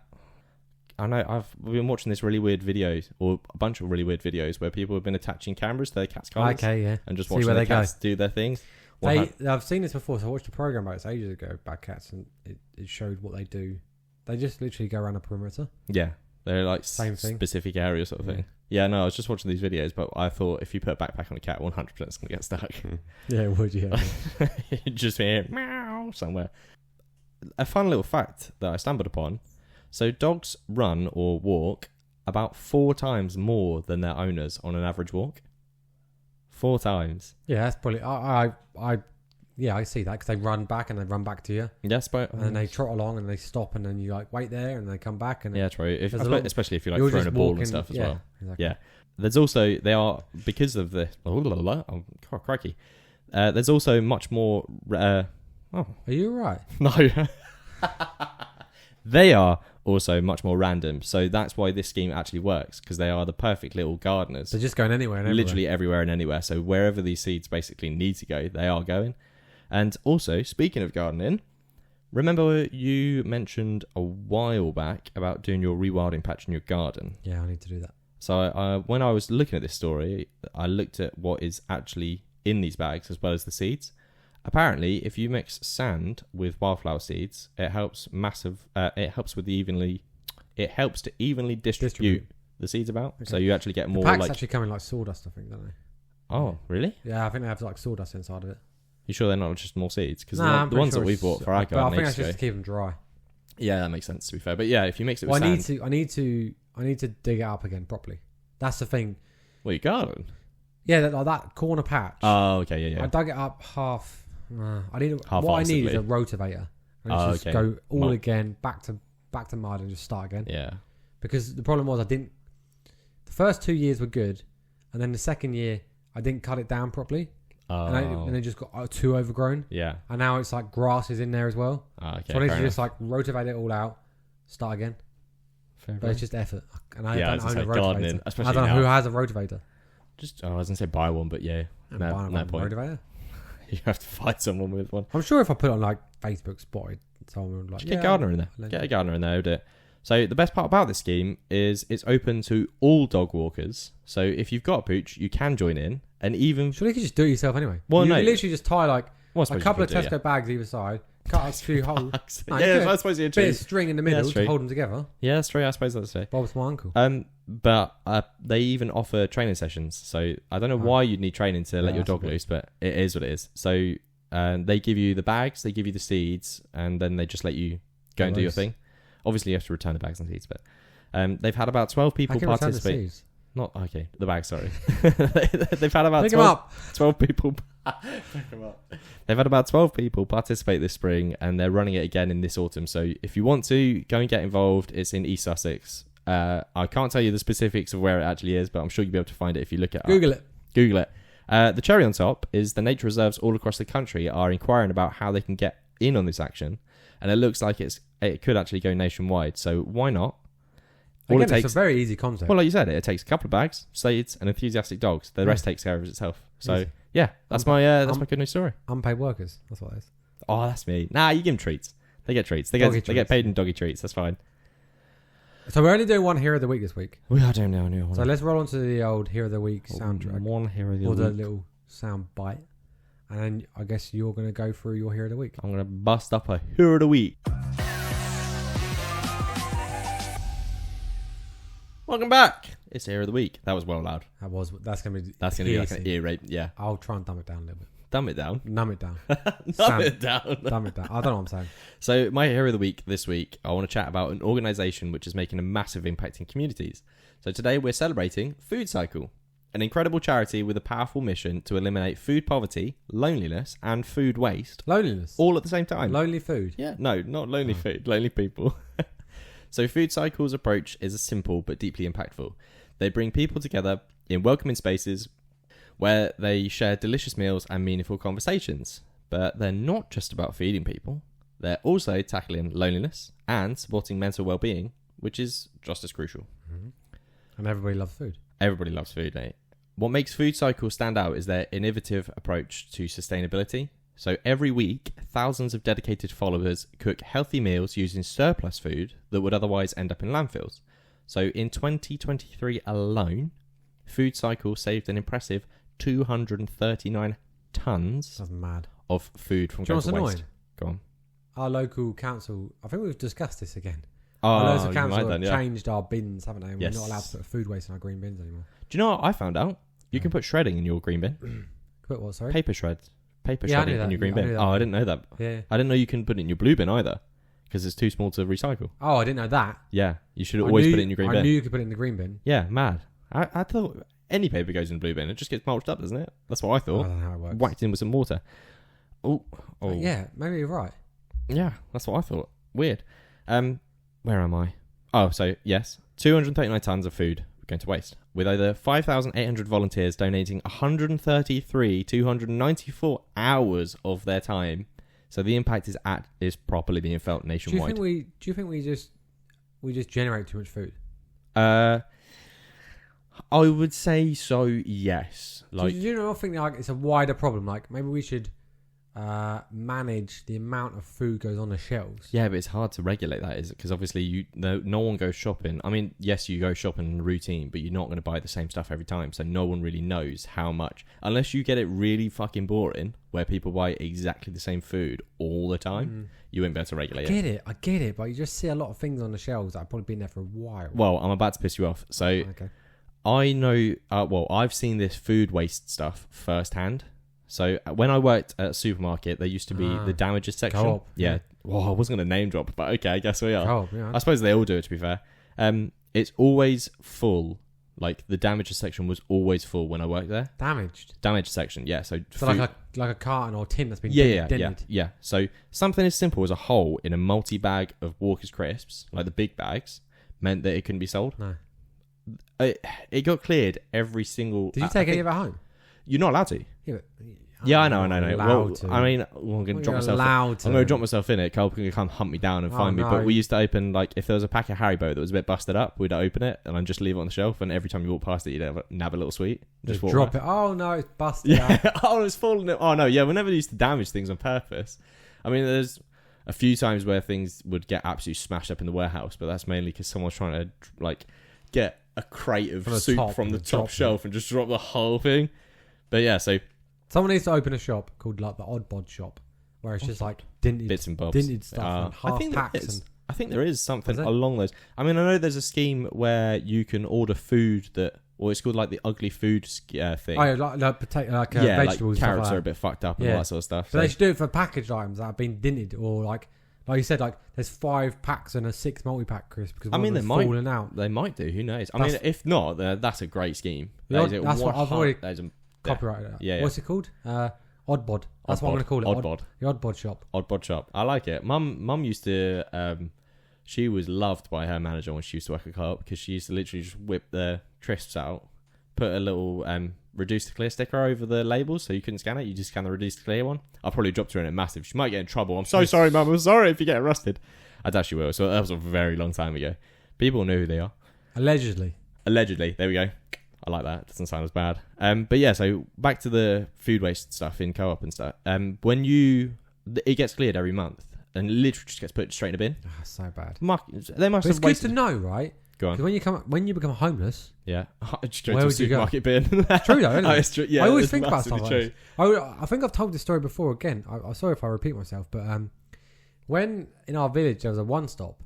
[SPEAKER 1] I know we've been watching this really weird videos, or a bunch of really weird videos where people have been attaching cameras to their cats' collars.
[SPEAKER 2] Okay, yeah.
[SPEAKER 1] And just watching their cats do their things.
[SPEAKER 2] I've seen this before, so I watched a program about this ages ago about cats, and it showed what they do. They just literally go around a perimeter.
[SPEAKER 1] Yeah. They're like
[SPEAKER 2] same thing.
[SPEAKER 1] Specific area sort of thing. Yeah, no, I was just watching these videos, but I thought if you put a backpack on a cat, 100% it's going to get stuck.
[SPEAKER 2] Yeah, it would, yeah.
[SPEAKER 1] Just hear meow somewhere. A fun little fact that I stumbled upon. So dogs run or walk about 4 times more than their owners on an average walk. 4 times.
[SPEAKER 2] Yeah, that's probably. I see that because they run back and they run back to you.
[SPEAKER 1] Yes, but
[SPEAKER 2] and then they trot along and they stop and then you like wait there and they come back and
[SPEAKER 1] yeah, true. Especially if you're like
[SPEAKER 2] you're
[SPEAKER 1] throwing
[SPEAKER 2] just
[SPEAKER 1] a ball
[SPEAKER 2] walking,
[SPEAKER 1] and stuff as well.
[SPEAKER 2] Exactly.
[SPEAKER 1] Yeah. There's also because of the crikey. There's also much more.
[SPEAKER 2] Are you right?
[SPEAKER 1] No. They are also much more random, so that's why this scheme actually works, because they are the perfect little gardeners.
[SPEAKER 2] They're just going anywhere and everywhere.
[SPEAKER 1] Literally everywhere and anywhere. So wherever these seeds basically need to go, they are going. And also, speaking of gardening, remember you mentioned a while back about doing your rewilding patch in your garden?
[SPEAKER 2] Yeah, I need to do that.
[SPEAKER 1] So when I was looking at this story, I looked at what is actually in these bags as well as the seeds. Apparently, if you mix sand with wildflower seeds, it helps to evenly distribute the seeds about. Okay. So you actually get more.
[SPEAKER 2] The packs actually come in like sawdust, I think, don't they?
[SPEAKER 1] Oh, really?
[SPEAKER 2] Yeah, I think they have like sawdust inside of it.
[SPEAKER 1] You sure they're not just more seeds? Because the ones that we bought for our garden,
[SPEAKER 2] I think that's just to keep them dry.
[SPEAKER 1] Yeah, that makes sense. To be fair, but yeah, if you mix it with sand,
[SPEAKER 2] I need to dig it up again properly. That's the thing.
[SPEAKER 1] Well, your garden.
[SPEAKER 2] Yeah, that corner patch.
[SPEAKER 1] Oh, okay, yeah.
[SPEAKER 2] I dug it up half. I need is a rotavator. And just go all again, back to mud and just start again.
[SPEAKER 1] Yeah.
[SPEAKER 2] Because the problem was the first 2 years were good, and then the second year I didn't cut it down properly. Oh. And it just got too overgrown.
[SPEAKER 1] Yeah.
[SPEAKER 2] And now it's like grass is in there as well.
[SPEAKER 1] Okay.
[SPEAKER 2] So I need to just like rotivate it all out, start again.
[SPEAKER 1] Fair
[SPEAKER 2] but it's just effort. And I don't own a
[SPEAKER 1] gardening,
[SPEAKER 2] rotavator. I don't know who has a rotavator.
[SPEAKER 1] I was going to say buy one, but yeah. No point.
[SPEAKER 2] Rotavator?
[SPEAKER 1] You have to find someone with one.
[SPEAKER 2] I'm sure if I put it on like Facebook Spotted, someone would like,
[SPEAKER 1] get a gardener in there. Get a gardener in there, do it. So the best part about this scheme is it's open to all dog walkers. So if you've got a pooch, you can join in, and even
[SPEAKER 2] surely you could just do it yourself anyway.
[SPEAKER 1] Well,
[SPEAKER 2] you literally just tie like a couple of Tesco
[SPEAKER 1] it,
[SPEAKER 2] bags either side, cut a few holes.
[SPEAKER 1] No, I suppose you
[SPEAKER 2] bit of string in the middle to hold them together.
[SPEAKER 1] Yeah, that's true. I suppose that's true.
[SPEAKER 2] Bob's my uncle.
[SPEAKER 1] But they even offer training sessions. So I don't know why you'd need training to let your dog loose, but it is what it is. So they give you the bags, they give you the seeds, and then they just let you go and do your thing. Obviously, you have to return the bags and seeds, but they've had about 12 people participate. Not okay. The bags, sorry. They've had about 12 people. Pick them up. They've had about 12 people participate this spring, and they're running it again in this autumn. So if you want to go and get involved, it's in East Sussex. I can't tell you the specifics of where it actually is, but I'm sure you'll be able to find it if you look it up.
[SPEAKER 2] Google it.
[SPEAKER 1] The cherry on top is the nature reserves all across the country are inquiring about how they can get in on this action, and it looks like it could actually go nationwide. So why not?
[SPEAKER 2] It's a very easy concept.
[SPEAKER 1] Well, like you said, it takes a couple of bags, seeds, and enthusiastic dogs. The rest takes care of itself. So
[SPEAKER 2] easy.
[SPEAKER 1] Yeah, that's my good news story.
[SPEAKER 2] Unpaid workers. That's what it is.
[SPEAKER 1] Oh, that's me. Nah, you give them treats. They get treats. They get paid in doggy treats. That's fine.
[SPEAKER 2] So we're only doing one Hero of the Week this week.
[SPEAKER 1] We are doing now a new one.
[SPEAKER 2] So let's roll on to the old Hero of the Week soundtrack.
[SPEAKER 1] One Hero of the Week.
[SPEAKER 2] Or the little sound bite. And then I guess you're going to go through your Hero of the Week.
[SPEAKER 1] I'm going to bust up a Hero of the Week. Welcome back. It's Hero of the Week. That was well loud.
[SPEAKER 2] That's going to be
[SPEAKER 1] like an ear rape. Yeah.
[SPEAKER 2] I'll try and dumb it down a little bit.
[SPEAKER 1] Dumb it down?
[SPEAKER 2] Numb it down.
[SPEAKER 1] Dumb it down.
[SPEAKER 2] Dumb it down. I don't know what I'm saying.
[SPEAKER 1] So my Hero of the Week this week, I want to chat about an organisation which is making a massive impact in communities. So today we're celebrating Food Cycle, an incredible charity with a powerful mission to eliminate food poverty, loneliness, and food waste.
[SPEAKER 2] Loneliness?
[SPEAKER 1] All at the same time.
[SPEAKER 2] Lonely food?
[SPEAKER 1] Yeah, no, not lonely food. Lonely people. So Food Cycle's approach is simple but deeply impactful. They bring people together in welcoming spaces where they share delicious meals and meaningful conversations. But they're not just about feeding people. They're also tackling loneliness and supporting mental well-being, which is just as crucial.
[SPEAKER 2] Mm-hmm. And everybody loves food.
[SPEAKER 1] Everybody loves food, mate. What makes Food Cycle stand out is their innovative approach to sustainability. So every week, thousands of dedicated followers cook healthy meals using surplus food that would otherwise end up in landfills. So in 2023 alone, Food Cycle saved an impressive 239 tons of food from going to waste. Go on.
[SPEAKER 2] Our local council, I think we've discussed this again.
[SPEAKER 1] Our
[SPEAKER 2] local council have changed our bins, haven't they?
[SPEAKER 1] Yes.
[SPEAKER 2] We're not allowed to put food waste in our green bins anymore.
[SPEAKER 1] Do you know what I found out? You can put shredding in your green bin.
[SPEAKER 2] Put what, sorry?
[SPEAKER 1] Paper shreds. Shredding in your green bin. I didn't know that.
[SPEAKER 2] Yeah.
[SPEAKER 1] I didn't know you couldn't put it in your blue bin either, because it's too small to recycle.
[SPEAKER 2] Oh, I didn't know that.
[SPEAKER 1] Yeah, you should always put it in your green bin.
[SPEAKER 2] I knew you could put it in the green bin.
[SPEAKER 1] Yeah, mad. I thought any paper goes in the blue bin. It just gets mulched up, doesn't it? That's what I thought.
[SPEAKER 2] I don't know how it works.
[SPEAKER 1] Whacked in with some water. Oh.
[SPEAKER 2] Yeah, maybe you're right.
[SPEAKER 1] Yeah, that's what I thought. Weird. Where am I? Oh, so yes, 239 tons of food going to waste, with over 5,800 volunteers donating 294 hours of their time. So the impact is properly being felt nationwide.
[SPEAKER 2] Do you think we just generate too much food?
[SPEAKER 1] I would say so. Yes.
[SPEAKER 2] Do you not think like it's a wider problem? Like maybe we should manage the amount of food goes on the shelves.
[SPEAKER 1] Yeah, but it's hard to regulate that, is it? Because obviously no one goes shopping. I mean, yes, you go shopping in routine, but you're not going to buy the same stuff every time. So no one really knows how much, unless you get it really fucking boring, where people buy exactly the same food all the time. You won't be able to regulate it.
[SPEAKER 2] I get it, but you just see a lot of things on the shelves that have probably been there for a while.
[SPEAKER 1] Well, I'm about to piss you off. So
[SPEAKER 2] Okay.
[SPEAKER 1] I know. I've seen this food waste stuff firsthand. So when I worked at a supermarket, there used to be the damages section.
[SPEAKER 2] Co-op.
[SPEAKER 1] Yeah. Well, I wasn't going to name drop, but okay, I guess we are.
[SPEAKER 2] Co-op, yeah.
[SPEAKER 1] I suppose they all do it, to be fair. It's always full. Like the damages section was always full when I worked there. Damaged section, yeah. So
[SPEAKER 2] like a carton or tin that's been dented.
[SPEAKER 1] Yeah. So something as simple as a hole in a multi-bag of Walker's crisps, like the big bags, meant that it couldn't be sold.
[SPEAKER 2] No.
[SPEAKER 1] It got cleared every single...
[SPEAKER 2] Did you take any of it home?
[SPEAKER 1] You're not allowed to.
[SPEAKER 2] Yeah, but
[SPEAKER 1] I know. Well,
[SPEAKER 2] to.
[SPEAKER 1] I mean, I'm going to drop myself. I'm going to drop myself in it. Carl can come hunt me down and find me. But we used to open, like, if there was a pack of Haribo that was a bit busted up, we'd open it and then just leave it on the shelf. And every time you walk past it, you'd nab a little sweet.
[SPEAKER 2] Just drop it. Oh no, it's busted out.
[SPEAKER 1] Oh, it's falling. Oh no, yeah. We never used to damage things on purpose. I mean, there's a few times where things would get absolutely smashed up in the warehouse, but that's mainly because someone's trying to like get a crate of soup from the top shelf and just drop the whole thing. But yeah, so.
[SPEAKER 2] Someone needs to open a shop called like the Odd Bod shop, where it's just like dented
[SPEAKER 1] bits and bobs,
[SPEAKER 2] dented stuff, and half packs.
[SPEAKER 1] I think there is something along those. I mean, I know there's a scheme where you can order food that, or it's called like the ugly food thing.
[SPEAKER 2] Oh, yeah, like potato, vegetables.
[SPEAKER 1] Like carrots
[SPEAKER 2] are
[SPEAKER 1] a bit fucked up and all that sort of stuff.
[SPEAKER 2] So they should do it for packaged items that have been dented, or like you said, like there's 5 packs and a 6 multi-pack crisp because
[SPEAKER 1] they might
[SPEAKER 2] falling out.
[SPEAKER 1] They might do. Who knows? I mean, if not, that's a great scheme.
[SPEAKER 2] That's what I've already copyrighted.
[SPEAKER 1] Yeah.
[SPEAKER 2] What's it called? Odd Bod. That's what I'm going to call it.
[SPEAKER 1] Odd Bod.
[SPEAKER 2] The Odd Bod shop.
[SPEAKER 1] Odd Bod shop. I like it. Mum used to. She was loved by her manager when she used to work at Co-op because she used to literally just whip the crisps out, put a little reduced to clear sticker over the labels so you couldn't scan it. You just scan the reduced to clear one. I probably dropped her in it massive. She might get in trouble. I'm so sorry, Mum. I'm sorry if you get rusted. I doubt she will. So that was a very long time ago. People know who they are.
[SPEAKER 2] Allegedly.
[SPEAKER 1] There we go. I like that. It doesn't sound as bad. But yeah, so back to the food waste stuff in Co-op and stuff. When it gets cleared every month and literally just gets put straight in a bin.
[SPEAKER 2] Oh, so bad.
[SPEAKER 1] They must have
[SPEAKER 2] wasted. It's good to know, right?
[SPEAKER 1] Go on.
[SPEAKER 2] Because when you become homeless,
[SPEAKER 1] yeah, straight to a supermarket bin.
[SPEAKER 2] It's true though, isn't it?
[SPEAKER 1] It's true. Yeah,
[SPEAKER 2] I always think about stuff like this. I think I've told this story before. Again, I'm sorry if I repeat myself, but when in our village there was a one-stop,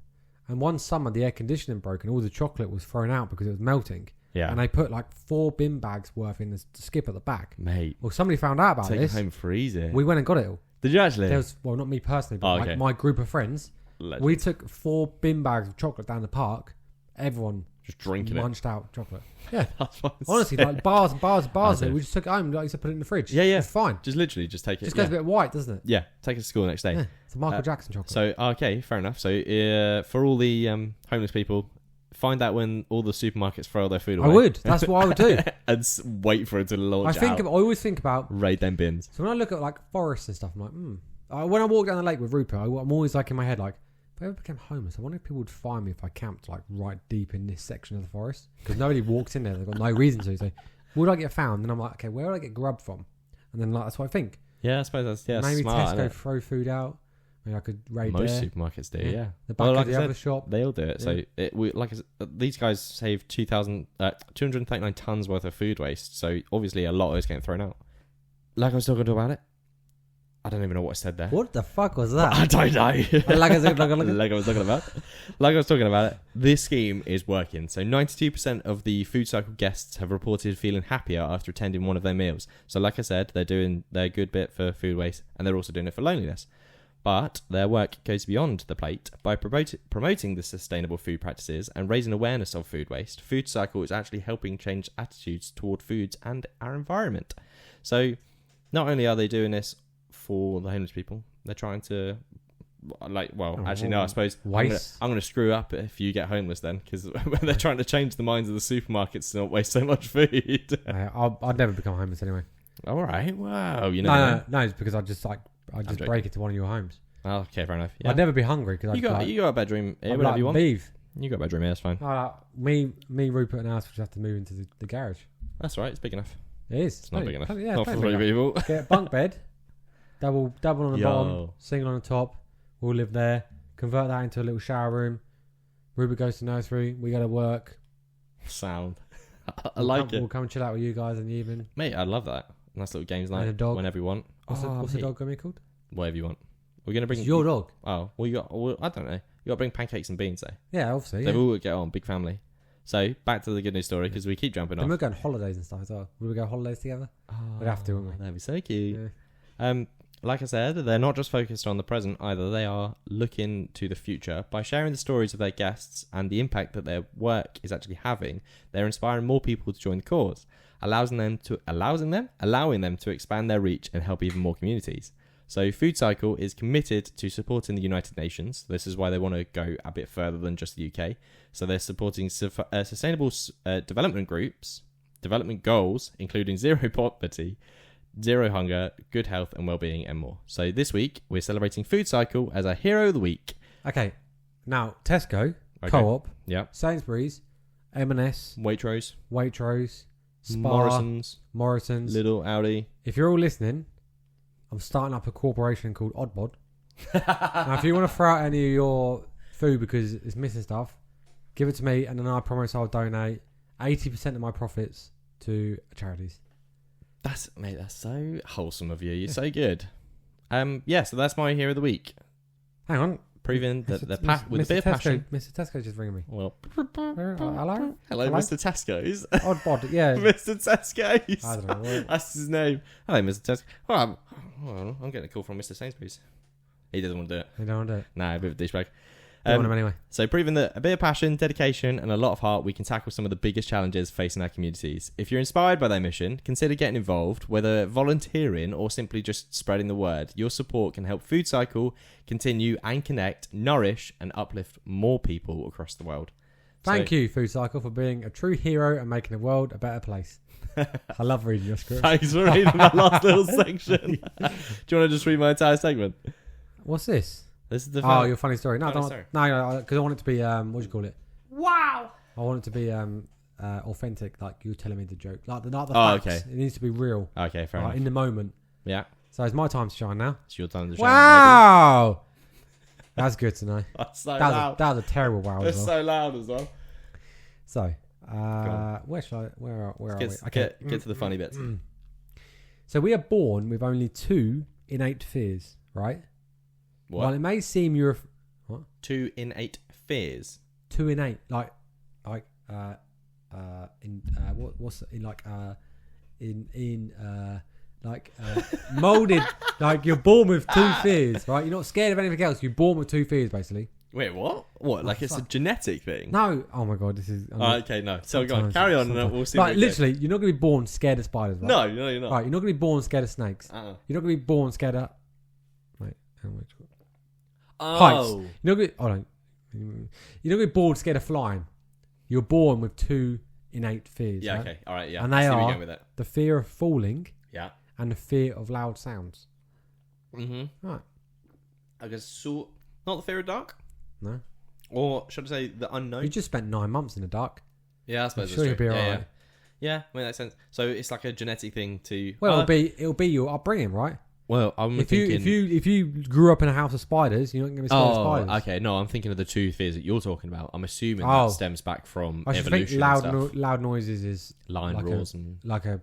[SPEAKER 2] and one summer the air conditioning broke and all the chocolate was thrown out because it was melting.
[SPEAKER 1] Yeah.
[SPEAKER 2] And they put like 4 bin bags worth in the skip at the back.
[SPEAKER 1] Mate.
[SPEAKER 2] Well, somebody found out about
[SPEAKER 1] this.
[SPEAKER 2] Take
[SPEAKER 1] it home, freeze it.
[SPEAKER 2] We went and got it all.
[SPEAKER 1] Did you actually?
[SPEAKER 2] There was, well, not me personally, but my group of friends.
[SPEAKER 1] Legend.
[SPEAKER 2] We took 4 bin bags of chocolate down the park. Everyone
[SPEAKER 1] just drinking
[SPEAKER 2] munched out chocolate. Yeah.
[SPEAKER 1] That's what
[SPEAKER 2] honestly, like bars and bars and bars of it. We just took it home, like you said, put it in the fridge.
[SPEAKER 1] Yeah.
[SPEAKER 2] It's fine.
[SPEAKER 1] Just literally just take it.
[SPEAKER 2] Just goes a bit white, doesn't it?
[SPEAKER 1] Yeah. Take it to school the next day.
[SPEAKER 2] Yeah. It's a Michael Jackson chocolate.
[SPEAKER 1] So, okay, fair enough. So, for all the homeless people, find out when all the supermarkets throw all their food away.
[SPEAKER 2] I would. That's what I would do.
[SPEAKER 1] And wait for it to launch
[SPEAKER 2] I always think about...
[SPEAKER 1] raid them bins.
[SPEAKER 2] So when I look at like forests and stuff, I'm like, when I walk down the lake with Rupert, I'm always like in my head like, if I ever became homeless, I wonder if people would find me if I camped like right deep in this section of the forest. Because nobody walks in there. They've got no reason to. So would I get found? And I'm like, okay, where would I get grub from? And then like that's what I think.
[SPEAKER 1] Yeah, I suppose that's
[SPEAKER 2] maybe
[SPEAKER 1] smart.
[SPEAKER 2] Tesco throw food out. Maybe I could raid
[SPEAKER 1] Most
[SPEAKER 2] there.
[SPEAKER 1] supermarkets do, yeah.
[SPEAKER 2] The back of the other shop.
[SPEAKER 1] They all do it. Yeah. So these guys saved 239 tons worth of food waste. So obviously a lot of it's getting thrown out. Like I was talking about it. I don't even know what I said there.
[SPEAKER 2] What the fuck was that?
[SPEAKER 1] I don't know.
[SPEAKER 2] Like I was
[SPEAKER 1] talking about it. This scheme is working. So 92% of the food cycle guests have reported feeling happier after attending one of their meals. So like I said, they're doing their good bit for food waste and they're also doing it for loneliness. But their work goes beyond the plate. By promoting the sustainable food practices and raising awareness of food waste, Food Cycle is actually helping change attitudes toward foods and our environment. So not only are they doing this for the homeless people, they're trying to, I suppose I'm going to screw up if you get homeless then, because they're trying to change the minds of the supermarkets to not waste so much food.
[SPEAKER 2] I'd never become homeless anyway.
[SPEAKER 1] All right. Wow.
[SPEAKER 2] No, it's because I just break into one of your homes.
[SPEAKER 1] Oh, okay, fair enough. Yeah.
[SPEAKER 2] I'd never be hungry because
[SPEAKER 1] you got a bedroom here, whatever you want. You got a bedroom here, that's fine.
[SPEAKER 2] Me, Rupert, and Alice would have to move into the garage.
[SPEAKER 1] That's right. It's big enough.
[SPEAKER 2] It is.
[SPEAKER 1] It's not big enough.
[SPEAKER 2] Yeah,
[SPEAKER 1] not for 3 people.
[SPEAKER 2] Get a bunk bed, double on the bottom, single on the top. We'll live there. Convert that into a little shower room. Rupert goes to nursery. We go to work.
[SPEAKER 1] Sound. I like it.
[SPEAKER 2] We'll come and chill out with you guys in the evening.
[SPEAKER 1] Mate, I love that. Nice little games night.
[SPEAKER 2] And a dog.
[SPEAKER 1] Whenever you want.
[SPEAKER 2] What's the dog going to be called?
[SPEAKER 1] Whatever you want. We're going to bring...
[SPEAKER 2] It's your dog.
[SPEAKER 1] Oh, well, I don't know. You got to bring pancakes and beans, though.
[SPEAKER 2] Yeah, obviously.
[SPEAKER 1] They've all get on. Big family. So, back to the good news story, because we keep jumping off.
[SPEAKER 2] And we're going holidays and stuff as well. Will we go holidays together?
[SPEAKER 1] Oh,
[SPEAKER 2] we'd have to, wouldn't we?
[SPEAKER 1] That'd be so cute. Yeah. Like I said, they're not just focused on the present either. They are looking to the future. By sharing the stories of their guests and the impact that their work is actually having, they're inspiring more people to join the cause, allowing them to expand their reach and help even more communities. So Food Cycle is committed to supporting the United Nations. This is why they want to go a bit further than just the UK. So they're supporting sustainable development goals, including zero poverty, zero hunger, good health and well-being, and more. So this week, we're celebrating Food Cycle as our Hero of the Week.
[SPEAKER 2] Okay. Now, Tesco, Co-op, Sainsbury's, M&S, Waitrose, Spar, Morrison's,
[SPEAKER 1] Lidl, Aldi.
[SPEAKER 2] If you're all listening, I'm starting up a corporation called Oddbod. Now, if you want to throw out any of your food because it's missing stuff, give it to me and then I promise I'll donate 80% of my profits to charities.
[SPEAKER 1] That's so wholesome of you. You're so good. So that's my Hero of the Week.
[SPEAKER 2] Hang on.
[SPEAKER 1] Proving that with a bit of passion.
[SPEAKER 2] Mr. Tesco's just ringing me.
[SPEAKER 1] Well,
[SPEAKER 2] hello,
[SPEAKER 1] Mr. Tesco's.
[SPEAKER 2] Oddbod, yeah.
[SPEAKER 1] Mr. Tesco's.
[SPEAKER 2] I don't know.
[SPEAKER 1] That's his name. Hello, Mr. Tesco. Well, I'm getting a call from Mr. Sainsbury's. He doesn't want to do it.
[SPEAKER 2] He don't want to do it.
[SPEAKER 1] Nah, a bit of a douchebag.
[SPEAKER 2] Want him anyway.
[SPEAKER 1] So proving that a bit of passion, dedication and a lot of heart, we can tackle some of the biggest challenges facing our communities. If you're inspired by their mission, consider getting involved, whether volunteering or simply just spreading the word. Your support can help Food Cycle continue and connect, nourish and uplift more people across the world.
[SPEAKER 2] Thank you, Food Cycle, for being a true hero and making the world a better place. I love reading your script.
[SPEAKER 1] Thanks for reading that last little section. Do you want to just read my entire segment?
[SPEAKER 2] What's this?
[SPEAKER 1] This is the
[SPEAKER 2] your funny story. No, because I want it to be what do you call it?
[SPEAKER 3] Wow.
[SPEAKER 2] I want it to be authentic, like you telling me the joke, like the facts. Okay. It needs to be real.
[SPEAKER 1] Okay, fair enough.
[SPEAKER 2] In the moment.
[SPEAKER 1] Yeah.
[SPEAKER 2] So it's my time to shine now.
[SPEAKER 1] It's your time to shine.
[SPEAKER 2] Wow. That's good to know.
[SPEAKER 1] That's so loud.
[SPEAKER 2] That was a terrible wow.
[SPEAKER 1] It's so loud as well.
[SPEAKER 2] So, where are we?
[SPEAKER 1] Okay. Get to the funny bits.
[SPEAKER 2] So we are born with only 2 innate fears, right?
[SPEAKER 1] What?
[SPEAKER 2] While it may seem you're... What?
[SPEAKER 1] 2 innate fears?
[SPEAKER 2] 2 innate. Molded. Like, you're born with 2 fears, right? You're not scared of anything else. You're born with 2 fears, basically.
[SPEAKER 1] Wait, what? What? Like it's a genetic thing?
[SPEAKER 2] No. Oh, my God. This is...
[SPEAKER 1] okay, no. So go on. Carry on and we'll see.
[SPEAKER 2] Like, literally, you're not going to be born scared of spiders, right?
[SPEAKER 1] No, you're not.
[SPEAKER 2] Right, you're not going to be born scared of snakes. You're not going to be born scared of... Heights. You're not going to be born scared of flying. You're born with 2 innate fears.
[SPEAKER 1] Yeah,
[SPEAKER 2] right?
[SPEAKER 1] okay. All right, yeah.
[SPEAKER 2] And they are the fear of falling and the fear of loud sounds.
[SPEAKER 1] Mm-hmm.
[SPEAKER 2] Right.
[SPEAKER 1] I guess not the fear of dark?
[SPEAKER 2] No.
[SPEAKER 1] Or should I say the unknown?
[SPEAKER 2] You just spent 9 months in the dark.
[SPEAKER 1] Yeah, I suppose
[SPEAKER 2] I'm sure you'll be alright.
[SPEAKER 1] Yeah, I mean that sense. So it's like a genetic thing to...
[SPEAKER 2] Well, it'll be your upbringing, right?
[SPEAKER 1] Well, if
[SPEAKER 2] you grew up in a house of spiders, you're not going to be scared of spiders.
[SPEAKER 1] Okay, no, I'm thinking of the 2 fears that you're talking about. I'm assuming that stems back from evolution.
[SPEAKER 2] I think loud noises is
[SPEAKER 1] lion
[SPEAKER 2] like
[SPEAKER 1] roars
[SPEAKER 2] like a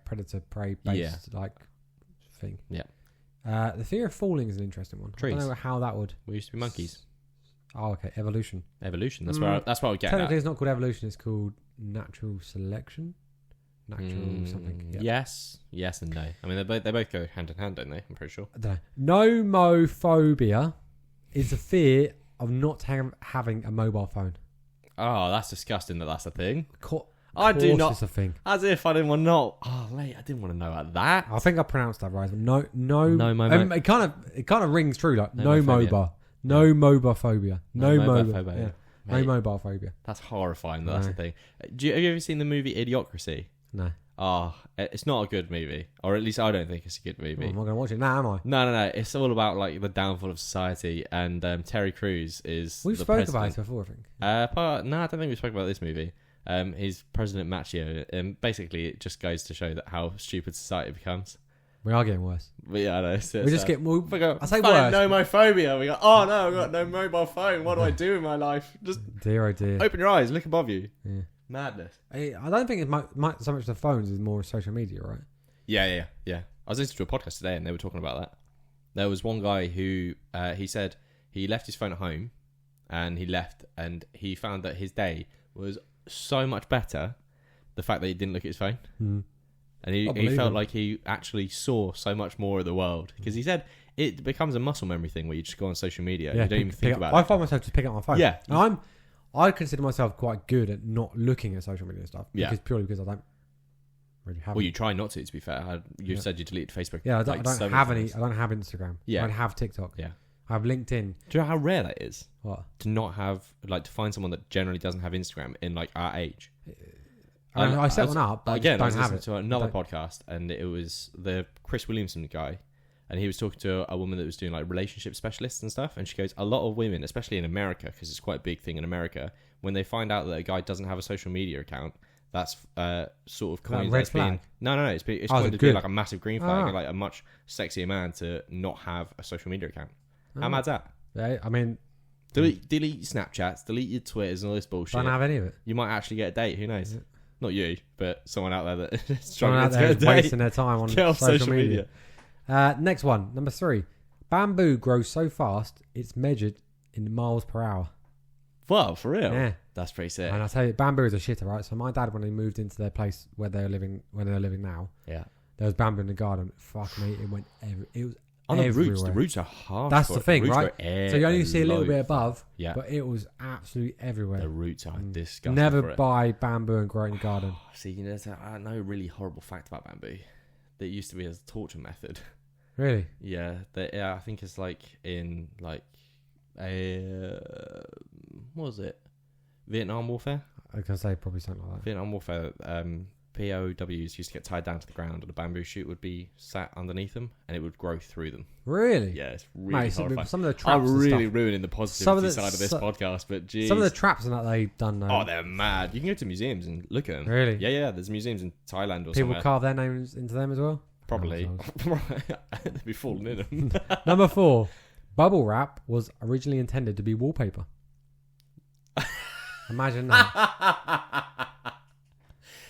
[SPEAKER 2] predator prey based like thing.
[SPEAKER 1] Yeah.
[SPEAKER 2] The fear of falling is an interesting one.
[SPEAKER 1] Trees.
[SPEAKER 2] I don't know how that would.
[SPEAKER 1] We used to be monkeys.
[SPEAKER 2] Oh, okay. Evolution.
[SPEAKER 1] That's what I would get.
[SPEAKER 2] Technically, it's not called evolution. It's called natural selection. natural something. Yep.
[SPEAKER 1] Yes and no. I mean, they both go hand in hand, don't they? I'm pretty sure.
[SPEAKER 2] I don't know. Nomophobia is the fear of not having a mobile phone.
[SPEAKER 1] Oh, that's disgusting that's a thing.
[SPEAKER 2] I
[SPEAKER 1] do not.
[SPEAKER 2] It's a thing.
[SPEAKER 1] As if I didn't want to know. Oh, mate, I didn't want to know about that.
[SPEAKER 2] I think I pronounced that right. But no. It kind of rings true. Like no moba. No mobophobia. No mobophobia. Yeah. No mobile phobia.
[SPEAKER 1] That's horrifying. That's the thing. Have you ever seen the movie Idiocracy?
[SPEAKER 2] No.
[SPEAKER 1] Oh, it's not a good movie. Or at least I don't think it's a good movie.
[SPEAKER 2] I'm not going to watch it now, am I?
[SPEAKER 1] No. It's all about like the downfall of society. And Terry Crews is
[SPEAKER 2] We've spoken about it before, I think.
[SPEAKER 1] No, I don't think we spoke about this movie. He's President Macchio. And basically it just goes to show that how stupid society becomes.
[SPEAKER 2] We are getting worse.
[SPEAKER 1] But yeah, I know.
[SPEAKER 2] We just get more.
[SPEAKER 1] I say worse. Nomophobia. We go, oh no, I've got no mobile phone. What do I do in my life? Just
[SPEAKER 2] dear, oh dear.
[SPEAKER 1] Open your eyes, look above you.
[SPEAKER 2] Yeah.
[SPEAKER 1] Madness.
[SPEAKER 2] I don't think it's so much the phones is more social media, right?
[SPEAKER 1] Yeah. I was listening to a podcast today and they were talking about that. There was one guy who he said he left his phone at home and he left and he found that his day was so much better the fact that he didn't look at his phone. And he felt like he actually saw so much more of the world. Because he said it becomes a muscle memory thing where you just go on social media and you don't even think about it.
[SPEAKER 2] I find myself just picking up my phone.
[SPEAKER 1] Yeah.
[SPEAKER 2] And I consider myself quite good at not looking at social media and stuff. Purely because I don't really have.
[SPEAKER 1] Well, you try not to be fair. You said you deleted Facebook.
[SPEAKER 2] Yeah, I don't have any. I don't have Instagram.
[SPEAKER 1] Yeah.
[SPEAKER 2] I don't have TikTok.
[SPEAKER 1] Yeah.
[SPEAKER 2] I have LinkedIn.
[SPEAKER 1] Do you know how rare that is?
[SPEAKER 2] What?
[SPEAKER 1] To not have, like, to find someone that generally doesn't have Instagram in, like, our age.
[SPEAKER 2] I set one up, but again, I was listening
[SPEAKER 1] to another podcast, and it was the Chris Williamson guy, and he was talking to a woman that was doing like relationship specialists and stuff, and she goes, a lot of women, especially in America, because it's quite a big thing in America, when they find out that a guy doesn't have a social media account, that's sort of coined as being no, it's coined to be like a massive green flag, and like a much sexier man to not have a social media account. How mad's that?
[SPEAKER 2] Yeah, I mean,
[SPEAKER 1] delete Snapchats, delete your Twitters and all this bullshit.
[SPEAKER 2] Don't have any of it.
[SPEAKER 1] You might actually get a date. Who knows? Not you, but someone out there that's
[SPEAKER 2] wasting their time on social media. Next one, number 3. Bamboo grows so fast it's measured in miles per hour.
[SPEAKER 1] Wow, for real?
[SPEAKER 2] Yeah,
[SPEAKER 1] that's pretty sick.
[SPEAKER 2] And I tell you, bamboo is a shitter, right? So my dad, when he moved into their place where they're living now,
[SPEAKER 1] there
[SPEAKER 2] was bamboo in the garden. Fuck me, it went it was
[SPEAKER 1] on the
[SPEAKER 2] everywhere.
[SPEAKER 1] roots. The roots are harsh.
[SPEAKER 2] That's the thing, right? So you only see a little bit above, but it was absolutely everywhere.
[SPEAKER 1] The roots are disgusting.
[SPEAKER 2] Never buy bamboo and grow it in the garden.
[SPEAKER 1] See, there's I know a really horrible fact about bamboo. That used to be as a torture method.
[SPEAKER 2] Really?
[SPEAKER 1] Yeah, I think it's like in like what was it? Vietnam Warfare?
[SPEAKER 2] I can say probably something like that.
[SPEAKER 1] Vietnam Warfare, POWs used to get tied down to the ground and a bamboo shoot would be sat underneath them and it would grow through them.
[SPEAKER 2] Really?
[SPEAKER 1] Yeah, it's really horrifying.
[SPEAKER 2] Some of the traps
[SPEAKER 1] I'm really ruining the positivity side of this podcast, but geez.
[SPEAKER 2] Some of the traps that they've done now.
[SPEAKER 1] Oh, they're mad. You can go to museums and look at them.
[SPEAKER 2] Really?
[SPEAKER 1] Yeah. There's museums in Thailand or somewhere.
[SPEAKER 2] People carve their names into them as well?
[SPEAKER 1] Probably. They'd be falling in them.
[SPEAKER 2] Number 4. Bubble wrap was originally intended to be wallpaper. Imagine that.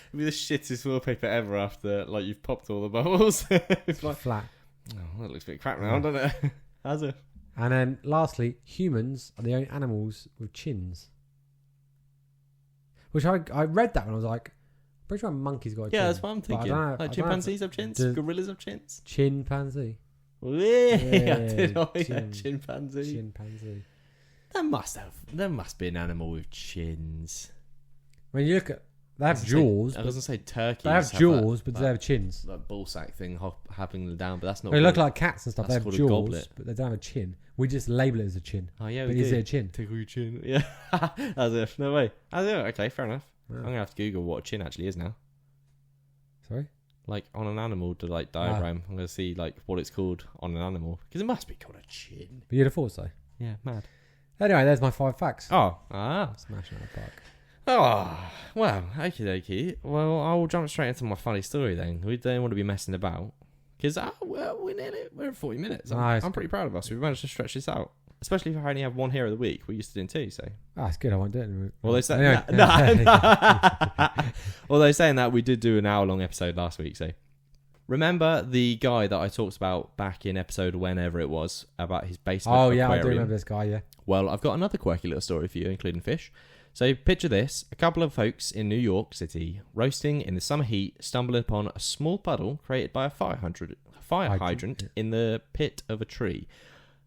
[SPEAKER 1] It'd be the shittest wallpaper ever after, like, you've popped all the bubbles. It's like
[SPEAKER 2] flat.
[SPEAKER 1] Oh, that looks a bit crap now, doesn't it? Has it?
[SPEAKER 2] And then, lastly, humans are the only animals with chins. Which I read that when I was like, pretty sure a monkey's got a chin.
[SPEAKER 1] Yeah, that's what I'm thinking. Like chimpanzees have chins? Gorillas have chins?
[SPEAKER 2] Chimpanzee.
[SPEAKER 1] Chimpanzee. There must be an animal with chins.
[SPEAKER 2] When you look at, they have jaws.
[SPEAKER 1] I was going to say turkeys.
[SPEAKER 2] They have jaws, but they have chins.
[SPEAKER 1] That ball sack thing hopping them down, but that's not.
[SPEAKER 2] They look like cats and stuff. They have jaws, but they don't have a chin. We just label it as a chin.
[SPEAKER 1] Oh yeah,
[SPEAKER 2] but is it a chin?
[SPEAKER 1] Tickle your chin. Yeah, as if. No way. As if. Okay, fair enough. Yeah. I'm gonna have to Google what a chin actually is now.
[SPEAKER 2] Sorry.
[SPEAKER 1] Like on an animal to like diagram. I'm gonna see like what it's called on an animal because it must be called a chin.
[SPEAKER 2] But you'd have thought so.
[SPEAKER 1] Yeah, mad.
[SPEAKER 2] Anyway, there's my 5 facts.
[SPEAKER 1] Smashing out the park. Oh, well, okie dokie. Well, I'll jump straight into my funny story then. We don't want to be messing about. Because we're at 40 minutes. I'm pretty proud of us. We've managed to stretch this out. Especially if I only have one hero of the week. We're used to doing 2, so.
[SPEAKER 2] That's good. I won't do it anymore.
[SPEAKER 1] Although saying that, we did do an hour-long episode last week, so. Remember the guy that I talked about back in episode whenever it was, about his basement aquarium?
[SPEAKER 2] I do remember this guy, yeah.
[SPEAKER 1] Well, I've got another quirky little story for you, including fish. So picture this, a couple of folks in New York City roasting in the summer heat stumble upon a small puddle created by a fire hydrant in the pit of a tree.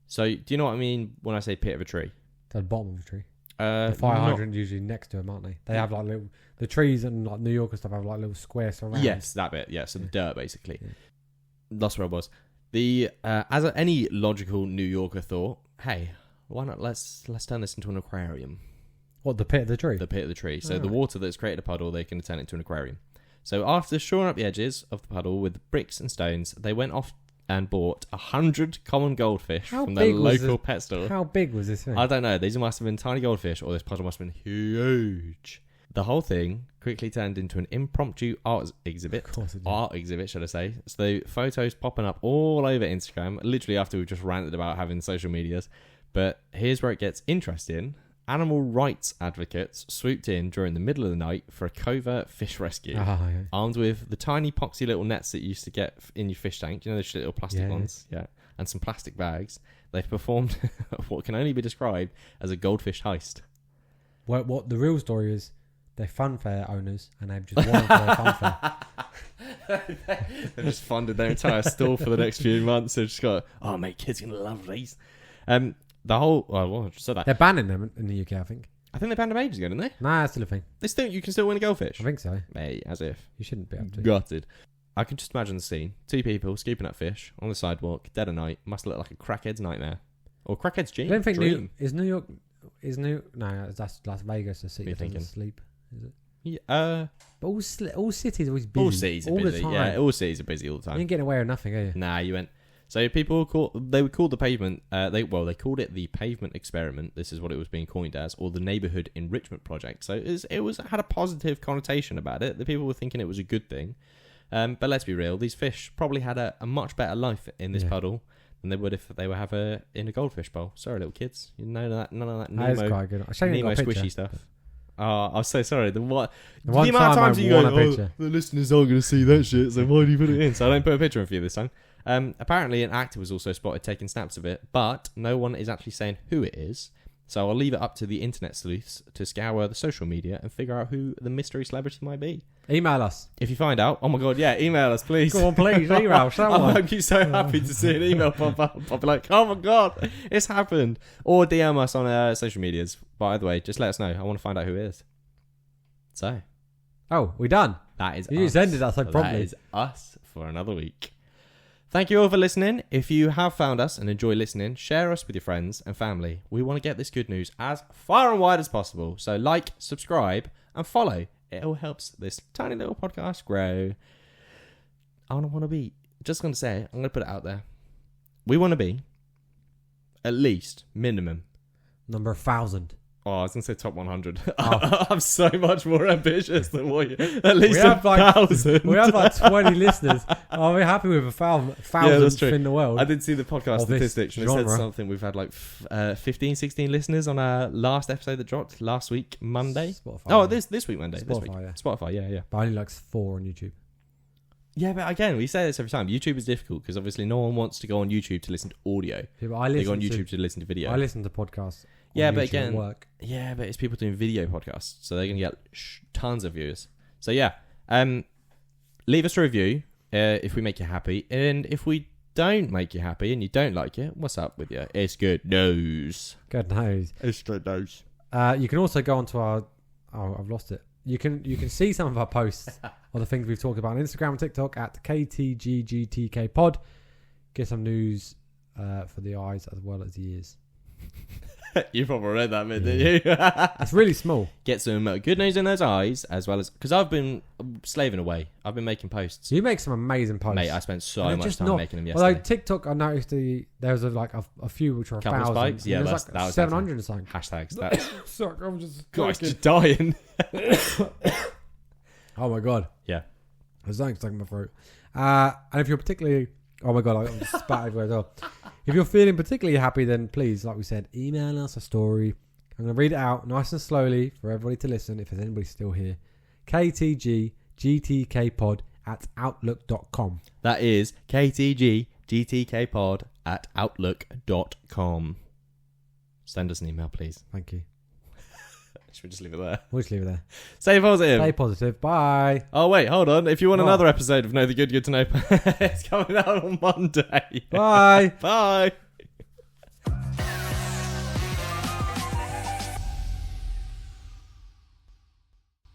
[SPEAKER 1] So do you know what I mean when I say pit of a tree?
[SPEAKER 2] The bottom of the tree. The fire hydrant usually next to them, aren't they? They have like little, the trees and like New York and stuff have like little squares around.
[SPEAKER 1] Yes, that bit. Yeah, so the dirt basically. Yeah. That's where I was. As any logical New Yorker thought, hey, why not let's turn this into an aquarium.
[SPEAKER 2] What, the pit of the tree?
[SPEAKER 1] The pit of the tree. So the water that's created a puddle, they can turn it into an aquarium. So after shoring up the edges of the puddle with bricks and stones, they went off and bought 100 common goldfish from their local pet store.
[SPEAKER 2] How big was this thing?
[SPEAKER 1] I don't know. These must have been tiny goldfish, or this puddle must have been huge. The whole thing quickly turned into an impromptu art exhibit.
[SPEAKER 2] Of course it did.
[SPEAKER 1] Art exhibit, should I say. So photos popping up all over Instagram, literally after we just ranted about having social medias. But here's where it gets interesting. Animal rights advocates swooped in during the middle of the night for a covert fish rescue, armed with the tiny poxy little nets that you used to get in your fish tank. You know those little plastic ones? Yeah. And some plastic bags. They've performed what can only be described as a goldfish heist.
[SPEAKER 2] What the real story is, they're funfair owners and they've just won for their funfair.
[SPEAKER 1] They've just funded their entire store for the next few months. They've just got, oh mate, kids are going to love these. The whole... Well, I just said that.
[SPEAKER 2] They're banning them in the UK, I think.
[SPEAKER 1] I think they banned them ages ago, didn't they?
[SPEAKER 2] Nah, it's still a thing.
[SPEAKER 1] You can still win a goldfish?
[SPEAKER 2] I think so.
[SPEAKER 1] Mate, as if.
[SPEAKER 2] You shouldn't be able to.
[SPEAKER 1] Gutted. I can just imagine the scene. Two people scooping up fish on the sidewalk, dead of night. Must look like a crackhead's nightmare. Or crackhead's dream.
[SPEAKER 2] I don't think New York... No, that's Las Vegas, the city that doesn't sleep, is it?
[SPEAKER 1] Yeah.
[SPEAKER 2] But all cities are always busy.
[SPEAKER 1] All cities are busy. The time. Yeah, all cities are busy all the time.
[SPEAKER 2] You ain't getting away with nothing, are you?
[SPEAKER 1] Nah, you went... So people would call the pavement. They called it the pavement experiment. This is what it was being coined as, or the neighborhood enrichment project. So it had a positive connotation about it. The people were thinking it was a good thing. But let's be real. These fish probably had a much better life in this puddle than they would if they were in a goldfish bowl. Sorry, little kids. You know that none of that Nemo squishy stuff. Oh, I'm so sorry. The amount of times you go, the listeners aren't going to see that shit, so why do you put it in? So I don't put a picture in for you this time. Apparently, an actor was also spotted taking snaps of it, but no one is actually saying who it is. So I'll leave it up to the internet sleuths to scour the social media and figure out who the mystery celebrity might be.
[SPEAKER 2] Email us.
[SPEAKER 1] If you find out, oh my god, yeah, email us, please.
[SPEAKER 2] Go on, please, email someone.
[SPEAKER 1] I'm so happy to see an email pop up. I'll be like, oh my god, it's happened. Or DM us on social medias. By the way, just let us know. I want to find out who it is. So.
[SPEAKER 2] Oh, we're done.
[SPEAKER 1] That is
[SPEAKER 2] you just ended that so promptly.
[SPEAKER 1] That is us for another week. Thank you all for listening. If you have found us and enjoy listening, share us with your friends and family. We want to get this good news as far and wide as possible. So like, subscribe, and follow. It all helps this tiny little podcast grow. I'm going to say, I'm going to put it out there. We want to be at least minimum.
[SPEAKER 2] Number 1,000.
[SPEAKER 1] Oh, I was going to say top 100. Oh. I'm so much more ambitious than what you... At least
[SPEAKER 2] 1,000. We have like 20 listeners. Oh, we're happy with 1,000 in the world.
[SPEAKER 1] I did see the podcast statistics and it said something. We've had like 15, 16 listeners on our last episode that dropped last week, Monday.
[SPEAKER 2] Spotify,
[SPEAKER 1] this week, Monday. Spotify, yeah.
[SPEAKER 2] But only like 4 on YouTube.
[SPEAKER 1] Yeah, but again, we say this every time. YouTube is difficult because obviously no one wants to go on YouTube to listen to audio.
[SPEAKER 2] Yeah, but
[SPEAKER 1] they go on YouTube to listen to video.
[SPEAKER 2] I listen to podcasts.
[SPEAKER 1] Yeah, but again, it's people doing video podcasts, so they're going to get tons of views. So yeah, leave us a review if we make you happy, and if we don't make you happy and you don't like it, what's up with you? It's good news.
[SPEAKER 2] Good news.
[SPEAKER 1] It's good news.
[SPEAKER 2] You can also go onto our... Oh, I've lost it. You can see some of our posts on the things we've talked about on Instagram and TikTok at KTGGTKpod. Get some news for the eyes as well as the ears.
[SPEAKER 1] You probably read that bit, didn't you?
[SPEAKER 2] It's really small.
[SPEAKER 1] Get some good news in those eyes, as well as... Because I've been slaving away. I've been making posts.
[SPEAKER 2] You make some amazing posts.
[SPEAKER 1] Mate, I spent so much time making them yesterday.
[SPEAKER 2] Although TikTok, I noticed there was a few which were 1,000.
[SPEAKER 1] Spikes? Yeah,
[SPEAKER 2] that was 700 and something.
[SPEAKER 1] Hashtags. That's...
[SPEAKER 2] Sorry, I'm just...
[SPEAKER 1] Gosh, just dying.
[SPEAKER 2] Oh my God.
[SPEAKER 1] Yeah.
[SPEAKER 2] There's something stuck in my throat. And if you're particularly... Oh my God, I'm just spat everywhere as well. If you're feeling particularly happy, then please, like we said, email us a story. I'm going to read it out nice and slowly for everybody to listen, if there's anybody still here. ktggttkpod@outlook.com.
[SPEAKER 1] That is ktggttkpod@outlook.com. Send us an email, please.
[SPEAKER 2] Thank you.
[SPEAKER 1] Should we just leave it there?
[SPEAKER 2] We'll just leave it there.
[SPEAKER 1] Stay positive.
[SPEAKER 2] Stay positive. Bye.
[SPEAKER 1] Oh, wait, hold on. If you want
[SPEAKER 2] What?
[SPEAKER 1] another episode of Know the Good to Know, it's coming out on Monday.
[SPEAKER 2] Bye.
[SPEAKER 1] Bye.